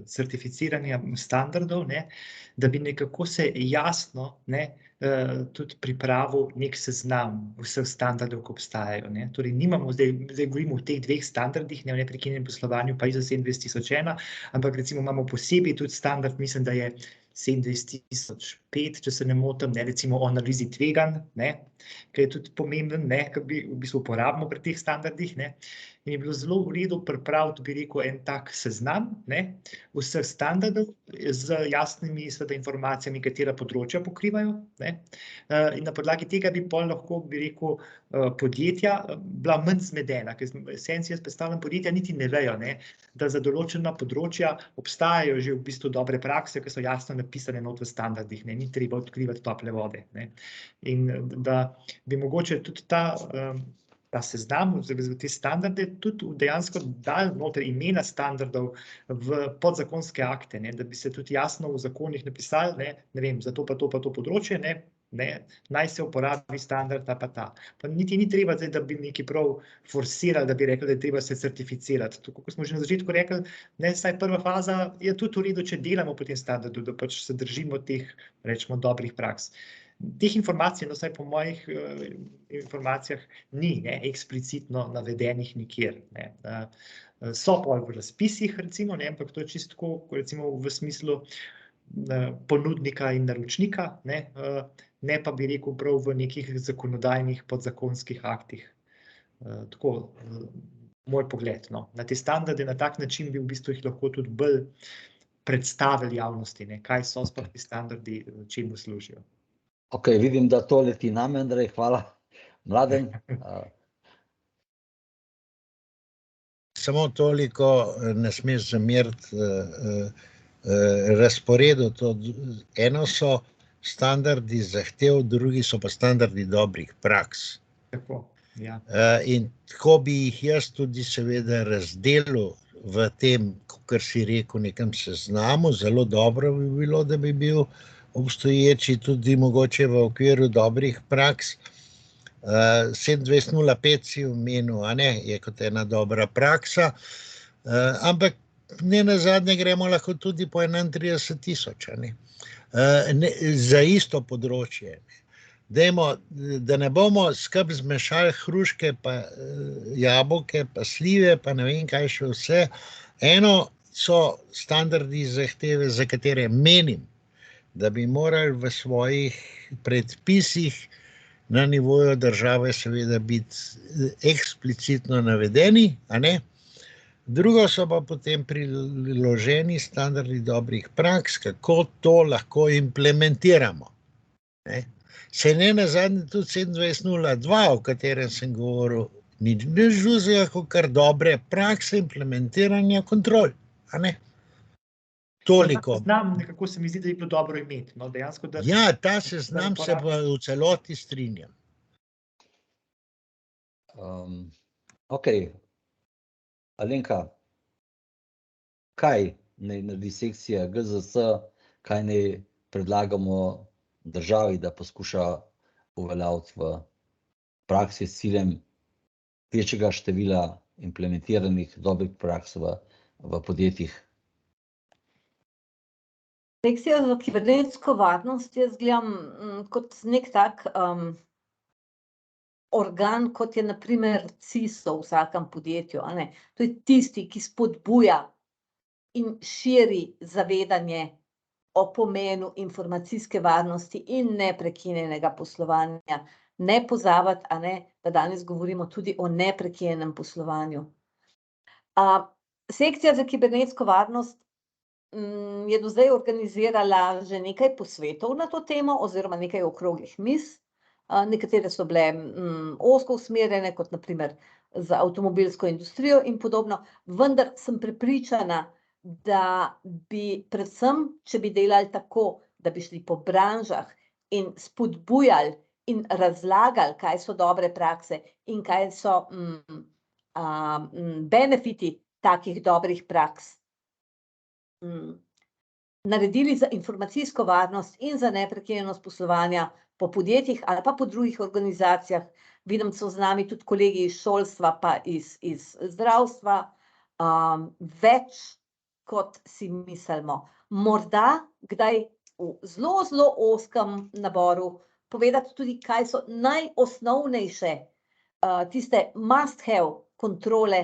certificiranja standardov, ne, da bi nekako se jasno tudi pripravil nek seznam vseh standardov, ki obstajajo. Ne. Torej nimamo, zdaj govorimo o teh dveh standardih, ne, o neprekinjenem poslovanju pa ISO 27001, ampak recimo imamo posebej tudi standard, mislim, da je 27005, če se ne motim, ne, recimo o analizi tveganj, ne, ki je tudi pomemben, ne, ki bi v bistvu uporabimo pri teh standardih, ne. In je bilo zelo v redu pripraviti, bi rekel, en tak seznam, ne, vseh standardov z jasnimi seveda informacijami, katera področja pokrivajo, ne. In na podlagi tega bi pol lahko, bi rekel, podjetja bila manj zmedena, ker v esenciji jaz predstavljam, podjetja niti ne vejo, ne, da za določena področja obstajajo že v bistvu dobre prakse, ki so jasno napisane not v standardih, ne, ni treba odkrivati tople vode, ne. In da bi mogoče tudi ta seznam, te standarde, tudi dejansko dali noter imena standardov v podzakonske akte, ne, da bi se tudi jasno v zakonih napisali, ne vem, za to pa to področje, ne, naj se uporabi standard ta pa ta. Pa niti ni treba zdaj, da bi nekaj prav forsirali, da bi rekli, da je treba se certificirati. Tako kot smo že na začetku rekli, ne, saj prva faza je tudi v redu, če delamo po tem standardu, da pač se držimo teh, rečemo, dobrih praks. Teh informacij, no, vsaj po mojih informacijah, ni eksplicitno navedenih nikjer. Ne. So pol v razpisih, recimo, ne, ampak to je čisto tako, recimo v smislu ponudnika in naročnika, ne pa bi rekel prav v nekih zakonodajnih podzakonskih aktih. Tako, moj pogled, no. Na te standarde, na tak način bi v bistvu jih lahko tudi bolj predstavili javnosti, ne, kaj so sploh ti standardi, čemu služijo. Ok, vidim, da to leti name, Andrej, hvala. Mladen? Samo toliko, ne smeš zameriti razporedu. Eno so standardi zahtev, drugi so pa standardi dobrih praks. Tako, ja. In tako bi jih jaz tudi seveda razdelil v tem, kar si rekel, nekem seznamu. Zelo dobro bi bilo, da bi bil obstoječi tudi mogoče v okviru dobrih praks. 2705 si omenil, a ne, je kot ena dobra praksa, ampak ne nazadnje gremo lahko tudi po 31 000, a ne. Za isto področje. Dajmo, da ne bomo skupaj zmešali hruške pa jabolke pa slive pa ne vem kaj še vse. Eno so standardi zahteve, za katere menim, da bi morali v svojih predpisih na nivoju države seveda biti eksplicitno navedeni, a ne. Drugo so pa potem priloženi standardi dobrih praks, kako to lahko implementiramo. Se ne nazadnje tudi 2702, o katerem sem govoril, nič ne žuzega, kot kar dobre prakse implementiranja kontrol, a ne. Toliko. Seznam, nekako se mi zdi, da je bilo dobro imeti. No, dejansko, da... Ja, ta seznam se pa v celoti strinjam. Ok. Alenka, kaj naj naredi sekcija GZS, kaj naj predlagamo državi, da poskuša uveljaviti v praksi s ciljem večjega števila implementiranih dobrih praks v podjetjih? Sekcijo za kibernetsko varnost jaz gledam kot nek tak organ, kot je na primer CISO v vsakem podjetju, a ne. To je tisti, ki spodbuja in širi zavedanje o pomenu informacijske varnosti in neprekinjenega poslovanja. Ne pozabiti, da danes govorimo tudi o neprekinjenem poslovanju. Sekcija za kibernetsko varnost je do zdaj organizirala že nekaj posvetov na to temo oziroma nekaj okroglih miz. Nekatere so bile ozko usmerjene, kot na primer za avtomobilsko industrijo in podobno, vendar sem prepričana, da bi predvsem, če bi delali tako, da bi šli po branžah in spodbujali in razlagali, kaj so dobre prakse in kaj so benefiti takih dobrih praks, naredili za informacijsko varnost in za neprekinjenost poslovanja po podjetjih ali pa po drugih organizacijah. Vidim, so z nami tudi kolegi iz šolstva pa iz zdravstva, več kot si mislimo. Morda kdaj v zelo, zelo ozkem naboru povedati tudi, kaj so najosnovnejše, tiste must have kontrole,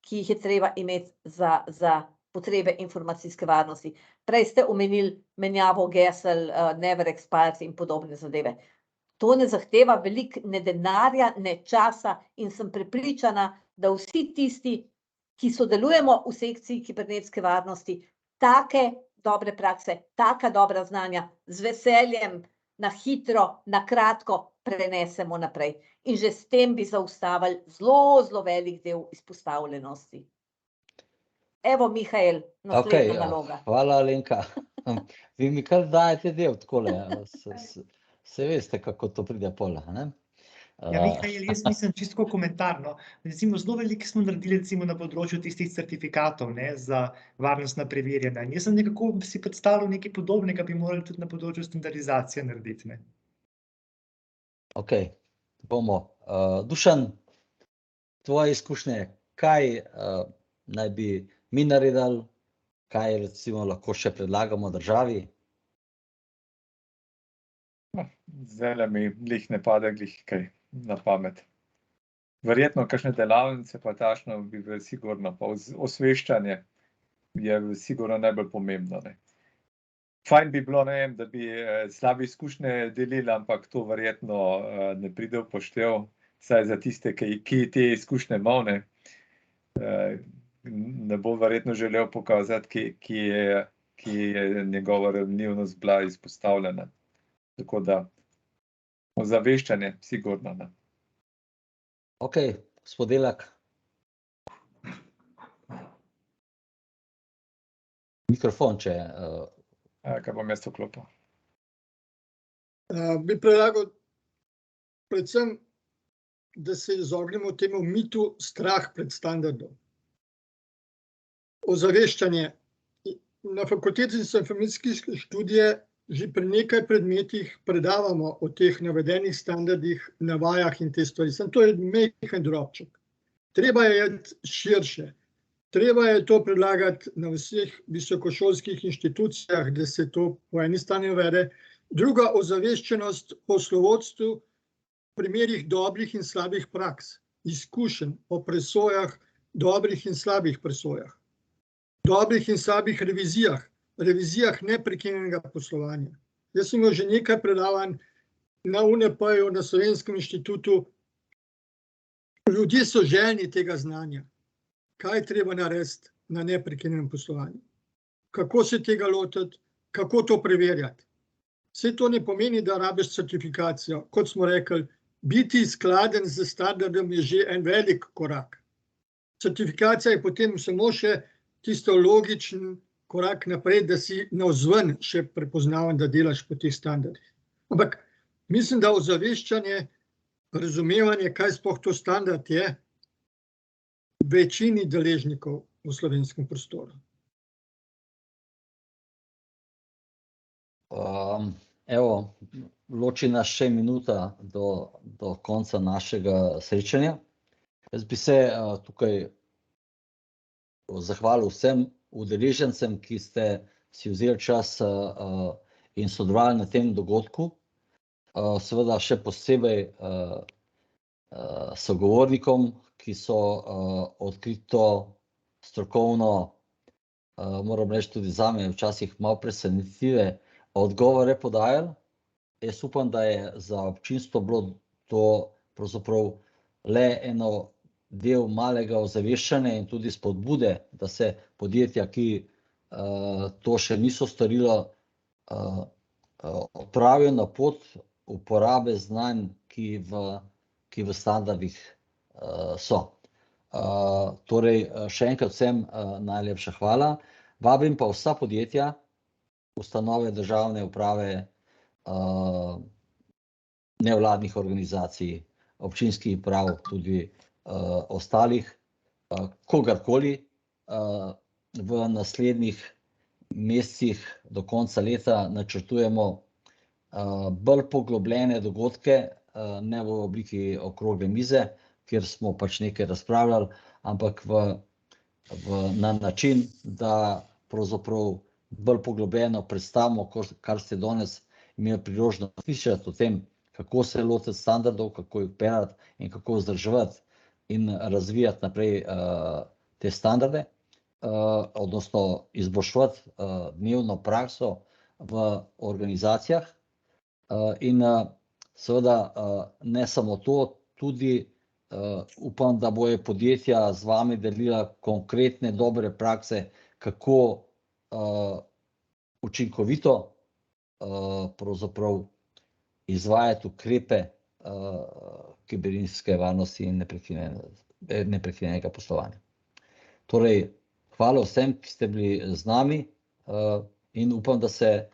ki jih je treba imeti za potrebe informacijske varnosti. Prej ste omenili menjavo gesel, never expires in podobne zadeve. To ne zahteva veliko ne denarja, ne časa in sem prepričana, da vsi tisti, ki sodelujemo v sekciji kibernetske varnosti, take dobre prakse, taka dobra znanja z veseljem na hitro, na kratko prenesemo naprej. In že s tem bi zaustavili zelo, zelo velik del izpostavljenosti. Evo, Mihael, naslednja naloga. Hvala, Alenka. Vi mi kar dajete del takole, se veste, kako to pride pol, ne? Ja, Mihael, jaz mislim čisto komentarno. Recimo, zelo veliko smo naredili recimo na področju tistih certifikatov, ne, za varnostna preverjanja. In jaz sem nekako si predstavljal nekaj podobnega, bi morali tudi na področju standardizacije narediti, ne. Ok, bomo. Dušan, tvoje izkušnje, kaj naj bi mi naredili, kaj recimo lahko še predlagamo državi? Zdajle mi glih ne pade glih kaj na pamet. Verjetno kakšne delavnice pa takšno bi bilo sigurno, pa osveščanje je sigurno najbolj pomembno, ne. Fajn bi bilo, ne vem, da bi slabe izkušnje delili, ampak to verjetno ne pride v poštev, saj za tiste, ki te izkušnje imajo, ne. Ne bo verjetno želel pokazati, ki je njegova ranljivost bila izpostavljena. Tako da ozaveščanje sigurno, ne. Ok, gospod Delak. Mikrofon, če... Kaj bom jaz vklopil? Bi predlagal predvsem, da se izognemo temu mitu strah pred standardom. Ozaveščanje. Na Fakulteti za informacijske študije že pri nekaj predmetih predavamo o teh navedenih standardih, navajah in te stvari. Samo to je majhen drobček. Treba je iti širše. Treba je to predlagati na vseh visokošolskih inštitucijah, da se to po eni strani uvede. Druga, ozaveščenost poslovodstvu v primerih dobrih in slabih praks, izkušenj o presojah, dobrih in slabih presojah, dobrih in slabih revizijah neprekinjenega poslovanja. Jaz sem imel že nekaj predavanj na UNP-ju, na Slovenskem inštitutu. Ljudje so željni tega znanja. Kaj je treba narediti na neprekinjenem poslovanju? Kako se tega lotiti? Kako to preverjati? Vse to ne pomeni, da rabiš certifikacijo. Kot smo rekli, biti skladen z standardom je že en velik korak. Certifikacija je potem samo še tisto logičen korak naprej, da si navzven še prepoznaven, da delaš po teh standardih. Ampak mislim, da ozaveščanje, razumevanje, kaj sploh to standard je, večini deležnikov v slovenskem prostoru. Evo, loči nas še minuta do konca našega srečanja. Jaz bi se tukaj zahvalil vsem udeležencem, ki ste si vzeli čas in sodelovali na tem dogodku. Seveda še posebej sogovornikom, ki so odkrito, strokovno moram reči tudi zame, včasih malo presenetljive odgovore podajali. Jaz upam, da je za občinstvo bilo to pravzaprav le eno del malega ozaveščanja in tudi spodbude, da se podjetja, ki to še niso storilo, odpravijo na pot uporabe znanj, ki v standardih so. Torej, še enkrat vsem najlepša hvala. Vabim pa vsa podjetja, ustanove državne uprave, nevladnih organizacij, občinskih uprav, tudi ostalih, kogarkoli v naslednjih mesecih do konca leta načrtujemo bolj poglobljene dogodke, ne v obliki okrogle mize, kjer smo pač nekaj razpravljali, ampak na način, da pravzaprav bolj poglobljeno predstavimo, kar ste danes imeli priložnost slišati o tem, kako se lotiti standardov, kako jih pelati in kako vzdrževati in razvijati naprej te standarde, odnosno izboljševati dnevno prakso v organizacijah. In seveda ne samo to, tudi upam, da bojo podjetja z vami delila konkretne dobre prakse, kako učinkovito pravzaprav izvajati ukrepe kibernetske varnosti in neprekinjenega poslovanja. Torej, hvala vsem, ki ste bili z nami, in upam, da se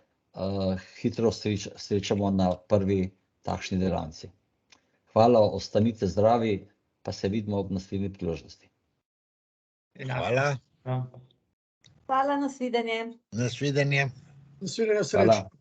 hitro srečamo na prvi takšni delavnici. Hvala, ostanite zdravi, pa se vidimo ob naslednji priložnosti. Hvala. Hvala, nasvidenje. Nasvidenje. Nasvidenje, Hvala. srečno.